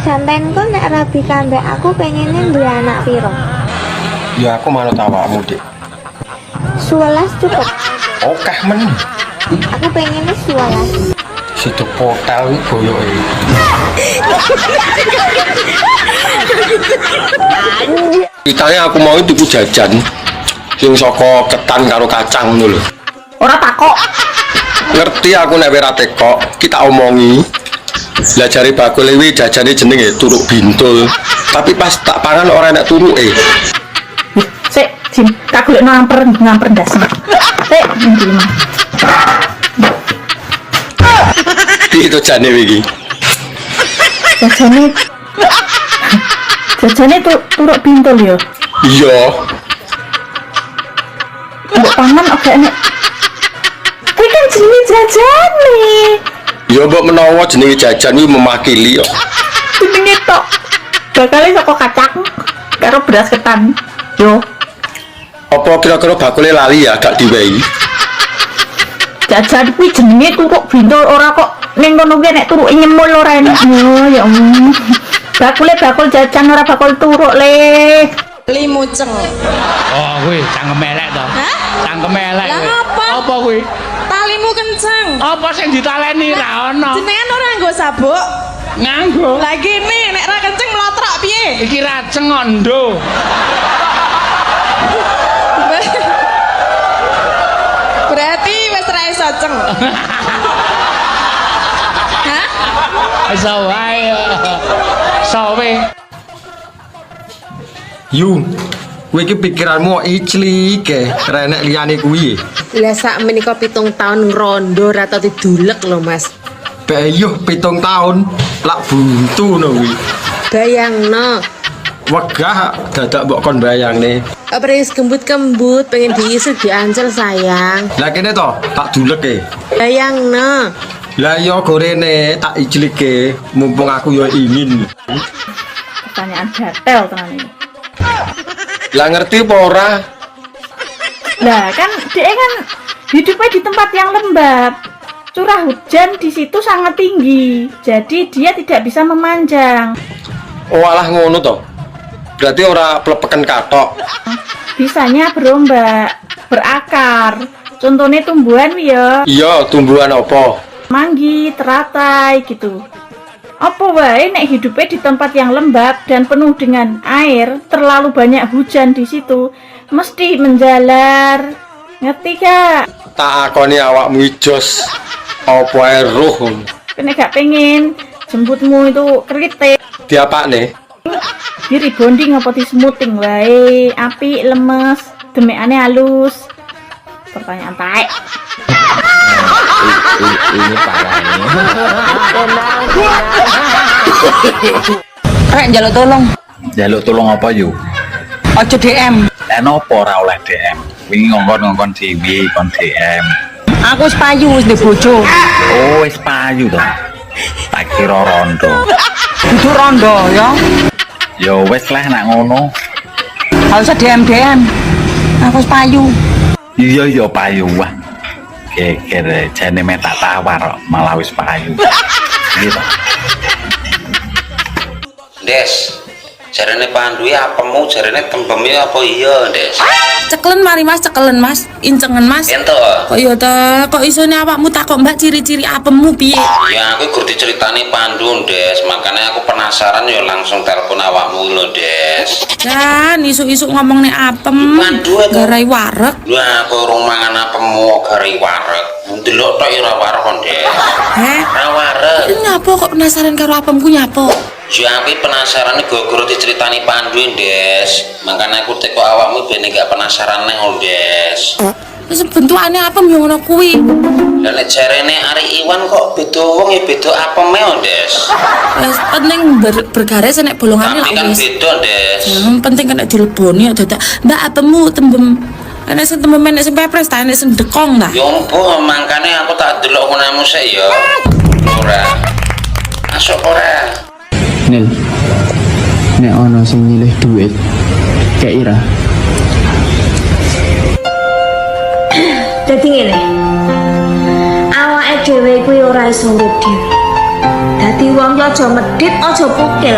Sampeyan kok nek rabi kambek aku pengene duwe anak piro? Ya aku manut awakmu, Dik. 11 cukup. Okeh men. Aku pengennya 11. Situ potel iki boyoke. Pitane aku mau tuku jajan sing saka ketan karo kacang ngono lho. Ora takok. Ngerti aku nek ora tekok, kita omongi. Lah jare bakul iki jajane jenenge turuk bintul. Tapi pas tak pangan ora enak turuke. Sik, Jin, tak golekno ngamper ndasem. Sik, ndi mah. Itu jane iki. Jajane turuk bintul ya. Iya. Mbok pangan oke enek. Kuwi kan jenenge jajane. Ya mbok menawa jenenge jajan kuwi memakili kok. Jenenge tok. Bakale saka kacang karo beras ketan. Yo. Apa kira-kira bakule lali ya gak diwehi? Jajan kuwi jenenge turuk bintul ora kok ning kono kuwi nek turuke nyemul ora enak. Oh ya bakul jajan ora bakul turuk le. Limuceng. Oh kuwi cangkem elek to. Hah? Cangkem elek. Lah apa? Apa kuwi? Talimu kenceng. Apa sing ditaleni ra ono? Jenengan ora nggo sabuk? Nganggo. Lah gini nek ra kenceng mlotrok piye? Iki raceng ondo. Berarti wis ra iso ceng. Hah? Iso wae. Sawe. Yu, kowe iki pikiranmu iclik ra enek liyane kuwi. Lah sak menika 7 tahun ngrondo ra tau didulek lho Mas. Bayuh 7 tahun lak buntu no kuwi. Bayangno. Wegah dadak mbok kon bayangne. Apres kembut-kembut pengen diisu diancel sayang. Lah kene to, tak duleke. Bayangno. Lah yo gorene tak iclike mumpung aku yo ingin. Pertanyaan gatel tenan iki. Lah ngerti apa ora? Lah kan dia kan hidupnya di tempat yang lembab. Curah hujan di situ sangat tinggi. Jadi dia tidak bisa memanjang. Oh alah ngono to. Berarti ora plepeken katok. Bisanya berombak, berakar. Contohnya tumbuhan ya. Iya, tumbuhan apa? Manggi, teratai gitu. Apa wae nek hidupnya di tempat yang lembab dan penuh dengan air, terlalu banyak hujan di situ, mesti menjalar. Ngerti gak? Tak akoni awakmu ijos. Apa ae roh. Nek gak pengen Jemputmu itu kritik. Di apa nih? Di rebonding apa di smoothing wae? Api, lemes, demekane halus. Pertanyaan taek. Ini parah ini. Rek njaluk tolong. Jaluk tolong apa yuk? Ojo DM. Lah nopo ora oleh DM? Wingi ngongkon dhewe kon DM. Aku wis payu wis ndek bojo. Oh, wis payu to. Tak kira rondo. Kudu rondo ya. Ya wis lah nek ngono. Gak usah DM. Aku wis payu. Iya payu wah. Geger jane metak tawar kok, malah wis payu. Gitu. Des, jarene panduwe apemu, jarene tembeme apa iya, Des? Cekelen mari Mas, cekelen Mas, incengen Mas. Ento. Kok iya ta, kok isone awakmu takok Mbak ciri-ciri apemmu piye? Ya aku gur diceritani Pandu, Des. Makanya aku penasaran ya langsung telepon awakmu lho, Des. Dan isuk-isuk ngomong nek apem. Garai wareg. Lah aku urung mangan apemu garai wareg. Ndelok tok ya ora wareg kon, Des. Ora wareg. Nyapa kok penasaran karo apemku nyapa? Ya aku penasaran gara-gara diceritani Pandu, Des. Makanya aku teko awakmu ben gak penasaran neng, Des. Wis bentukane apem yo ngono kuwi. Lah nek jarene Ari Iwan kok beda wong ya beda apeme, Des. Wis penting bergaris nek bolongane Tapi lah kan wis. beda, Des. Yang penting kena dileboni ya dadak. Mbak apemmu tembem. Ana sing tembem nek sing pepres ta nek sing dekong ta. Ya mbuh mangkane aku tak delok ngono sik ya. Ora. Masuk ora. Nil, nek ono sing nyilih duit, kayak Ira. Dadi ngene. Awake dhewe kuwi ora iso urip dhewe. Dadi wong yo aja medhit, aja pukil.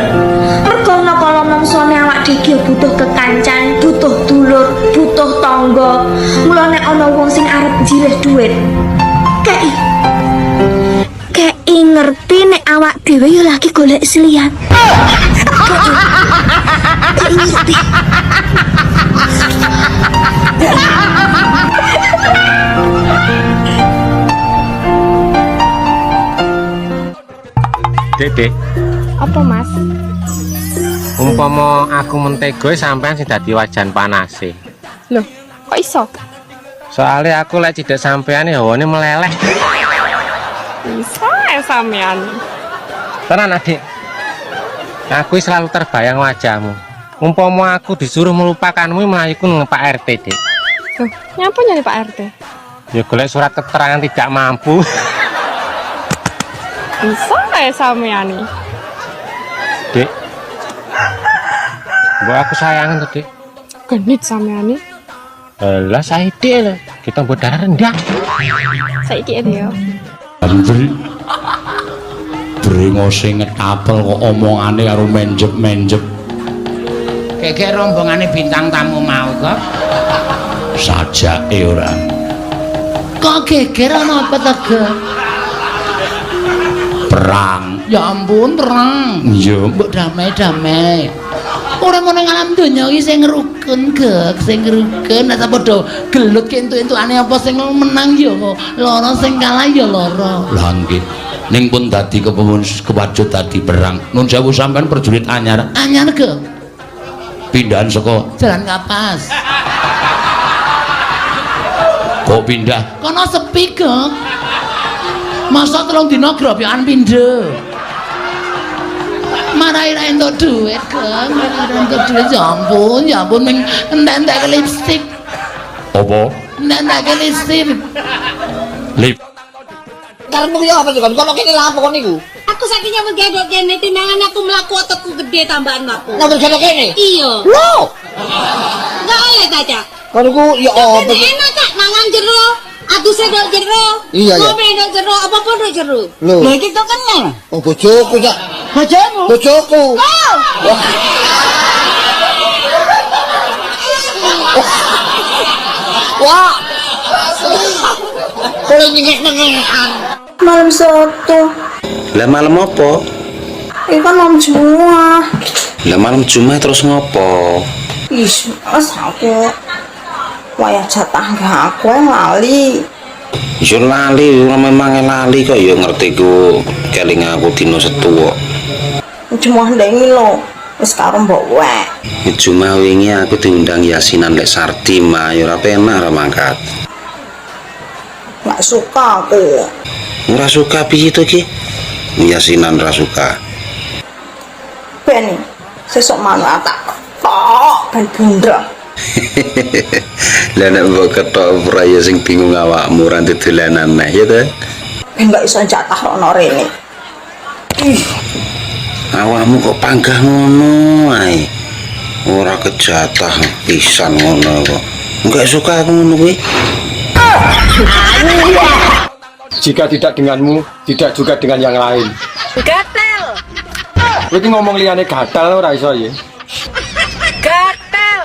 Mergo kala mangsane awak dhewe butuh kekancan, butuh dulur, butuh tangga. Mula nek ana wong sing arep njilih duit, kei ngerti nek awak dhewe yo lagi golek selian. Kei ngerti. Dek, Apa Mas? umpama aku mentego sampean sing dadi wajan panase. Loh, kok iso? Soalnya aku lek tidak sampean hawane meleleh. Bisa sampean. Tenan Adik. Aku selalu terbayang wajahmu. Umpama aku disuruh melupakanmu melayu nang Pak RT, Dik. Loh, nyapa nyari Pak RT? Ya golek surat keterangan tidak mampu. Bisa sampean nih. Dik. Mbok aku sayangin tuh, Dik. Genit sampean nih. Lah Saidi lho, kita mbok darah rendah. Saiki ya. Andri brengose ngetapel kok omongane karo menjep-menjep. Kayak rombongane bintang tamu mau kok. Sajake ora. Kok geger ana apa to, Perang. Ya ampun, perang. Iya, Mbok damai-damai. Ora meneng alam donya iki sing rukun, Gek, sing rukun. Nek padha gelut kentuk-entukane apa sing menang ya lara, sing kalah ya lara. Lah nggih. Ning pun dadi kewajut dadi perang. Nun sewu sampean perjurit anyar. Anyar, Gek. Pindahan saka Jalan Kapas. kok pindah. Kono sepi, Gek. Masa 3 dina grobyokan pindho. Marai ra entuk duit, Gek. Marai ra entuk duit. Ya ampun ming entek-entek lipstik. Apa? Entek-entek lipstik. Lip. Karepmu yo apa sih kon? Kono kene lha apa kon niku? Aku saiki nyambut gawe kene timbangan aku mlaku otakku gede tambahan aku. Nyambut gawe kene? Iya. Lho. Enggak oleh taca. Kon niku yo apa sih? Enak tak mangan jero. Aku sedok jero. Iya, iya. Ngombe ndok jero, apa-apa ndok jero. Lho. Lha iki kok kenal. Oh bojoku ya. Bojomu? Bojoku. Oh. Wah. Kalau nyengek-nyengekan. Malam soto. Lah malam apa? Ini kan malam Jumat. Lah malam Jumat terus ngopo? Is, aku wayah jatah aku yang lali. Yo lali, ora memang lali kok ya ngerti ku keling aku dino Setu kok. Cuma ndengi lo, wis karo mbok wek. Cuma wingi aku diundang yasinan lek Sardi mah ya ora penak ra mangkat. Nggak suka aku. Ora suka piye to ki? Yasinan ra suka. Ben sesuk manuk tak ketok ben bundra. Lah nek mbok ketok ora ya sing bingung awakmu ra dolanan neh ya to. Ben gak iso jatah rono rene. Ih, Awakmu kok panggah ngono ae. Ora kejatah pisan ngono kok. Enggak suka aku ngono kuwi. Jika tidak denganmu, tidak juga dengan yang lain. Gatel. Kowe iki ngomong liyane gatel ora iso ya. Gatel.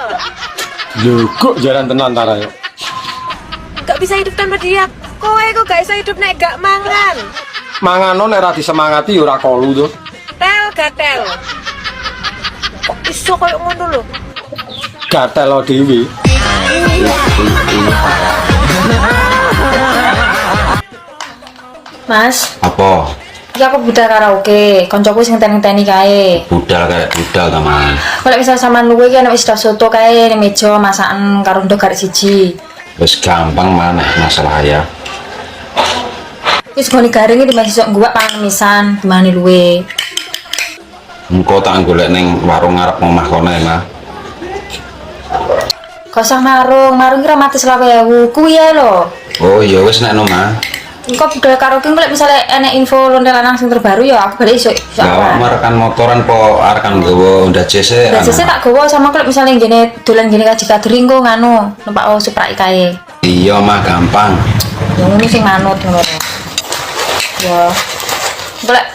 Lho kok jalan tenan ta ya. Gak bisa hidup tanpa dia. Kowe kok gak bisa hidup nek gak mangan. Mangano nek ra disemangati ya ora kolu to. Tel gatel. Kok iso koyo ngono lho. Gatel lo dhewe. Mas, Apa? iki aku budal karaoke, koncoku sing ngenteni kae. Budal kayak budal ta, Man. Kalau misal sampean luwe iki ana wis soto kae ning meja masakan karo ndok garek siji. Wis gampang maneh masalah ya. Wis gone garing iki masih sok guwak pangan misan, gimana luwe. Engko tak golek ning warung ngarep omah kono ya, Mah. Kok usah marung kira mati 20.000 kuwi ya lho. Oh iya wis nek no, Mah. Engko budal karaoke lek misale enek info londe lanang sing terbaru ya aku balik iso. Lah merekan motoran po arekan nggawa Honda JC. Lah sesuk tak gowo sama klub misale ngene dolan ngene kaji kadring kok nganu numpak Supra kae. Iya Mah gampang. Yang ini sing manut ngono. Ya. Golek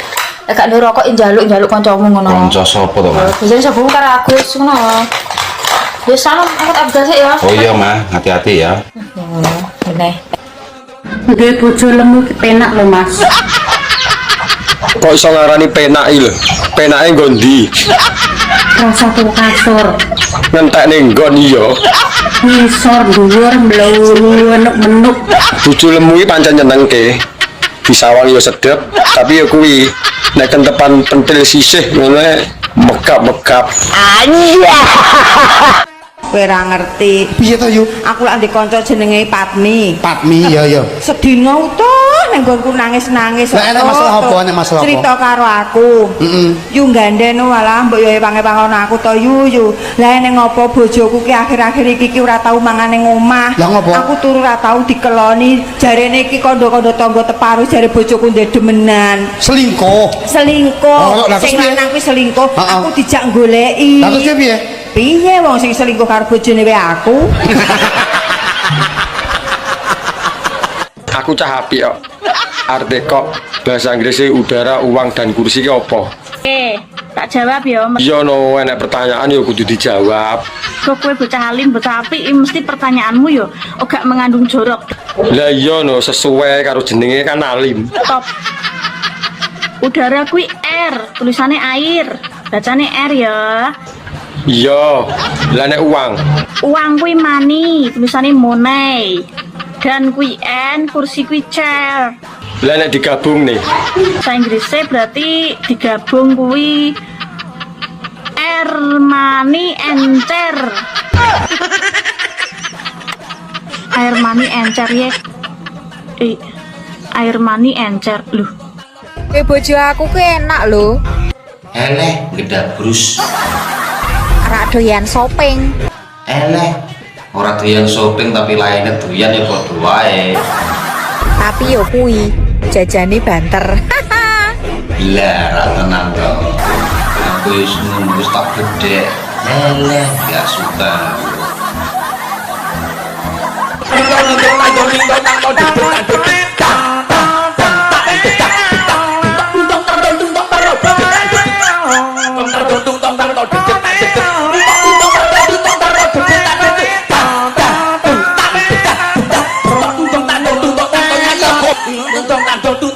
gak ndek rokok njaluk kancamu ngono. Kanca sapa to, Mah? Biasane sapa karo aku ngono. Ya salam angkat abdal sik ya. Oh iya Mah, hati-hati ya. Ngono, meneh. Duwe bojo lemu ki penak lho, Mas. Kok iso ngarani penak iki lho? Penake nggo ndi? Rasa tuh kasur. Ngentekne nggon iya. Ngisor dhuwur mlunuk-menuk. Bojo lemu iki pancen nyenengke. Disawang ya sedep, tapi ya kuwi nek kentepan pentil sisih ngene megap-megap. Anya. Kowe ora ngerti. Piye to, Yu? Aku lak ndek kanca jenenge Patmi. Patmi, ya ya. Sedina utuh ning nggonku nangis-nangis. Lah enek masalah apa? Enek masalah apa? Cerita karo aku. Yu gandhen walah mbok yo pange-pangono aku to Yu. Lah ning ngopo bojoku ki akhir-akhir iki ora tau mangan ning omah. Lah ngopo? Aku turu ora tau dikeloni. Jarene iki kandha-kandha tangga teparu jare bojoku ndek demenan. Selingkuh. Selingkuh. Oh, lah, Sing terus piye? lanang kuwi selingkuh. Heeh. Aku dijak goleki. Lah terus piye? Piye wong sing selingkuh karo bojone wae aku? Aku cah apik kok. Arti kok bahasa Inggrisnya udara, uang dan kursi ki apa? Tak jawab ya. Iya no, enek pertanyaan ya kudu dijawab. Kok kowe bocah alim, bocah apik mesti pertanyaanmu yo gak mengandung jorok. Lah iya no, sesuai karo jenenge kan alim. Top. Udara kuwi air, tulisannya air. Bacane air ya. Iya, lah nek uang. Uang kuwi money, tulisannya money. Dan kuwi n, kursi kuwi chair. Lah nek digabung nih. Bahasa Inggrisnya berarti digabung kuwi air, money, encer. Air money encer ya. Air money encer loh. Bojo aku ku enak lho. Eleh gedabrus. Ora doyan shopping. Eleh ora doyan shopping tapi lainnya doyan ya padha wae. Tapi yo kuwi jajane banter. Lah ra tenan to. Aku wis nunggu tak gede. Eleh gak suka. Tung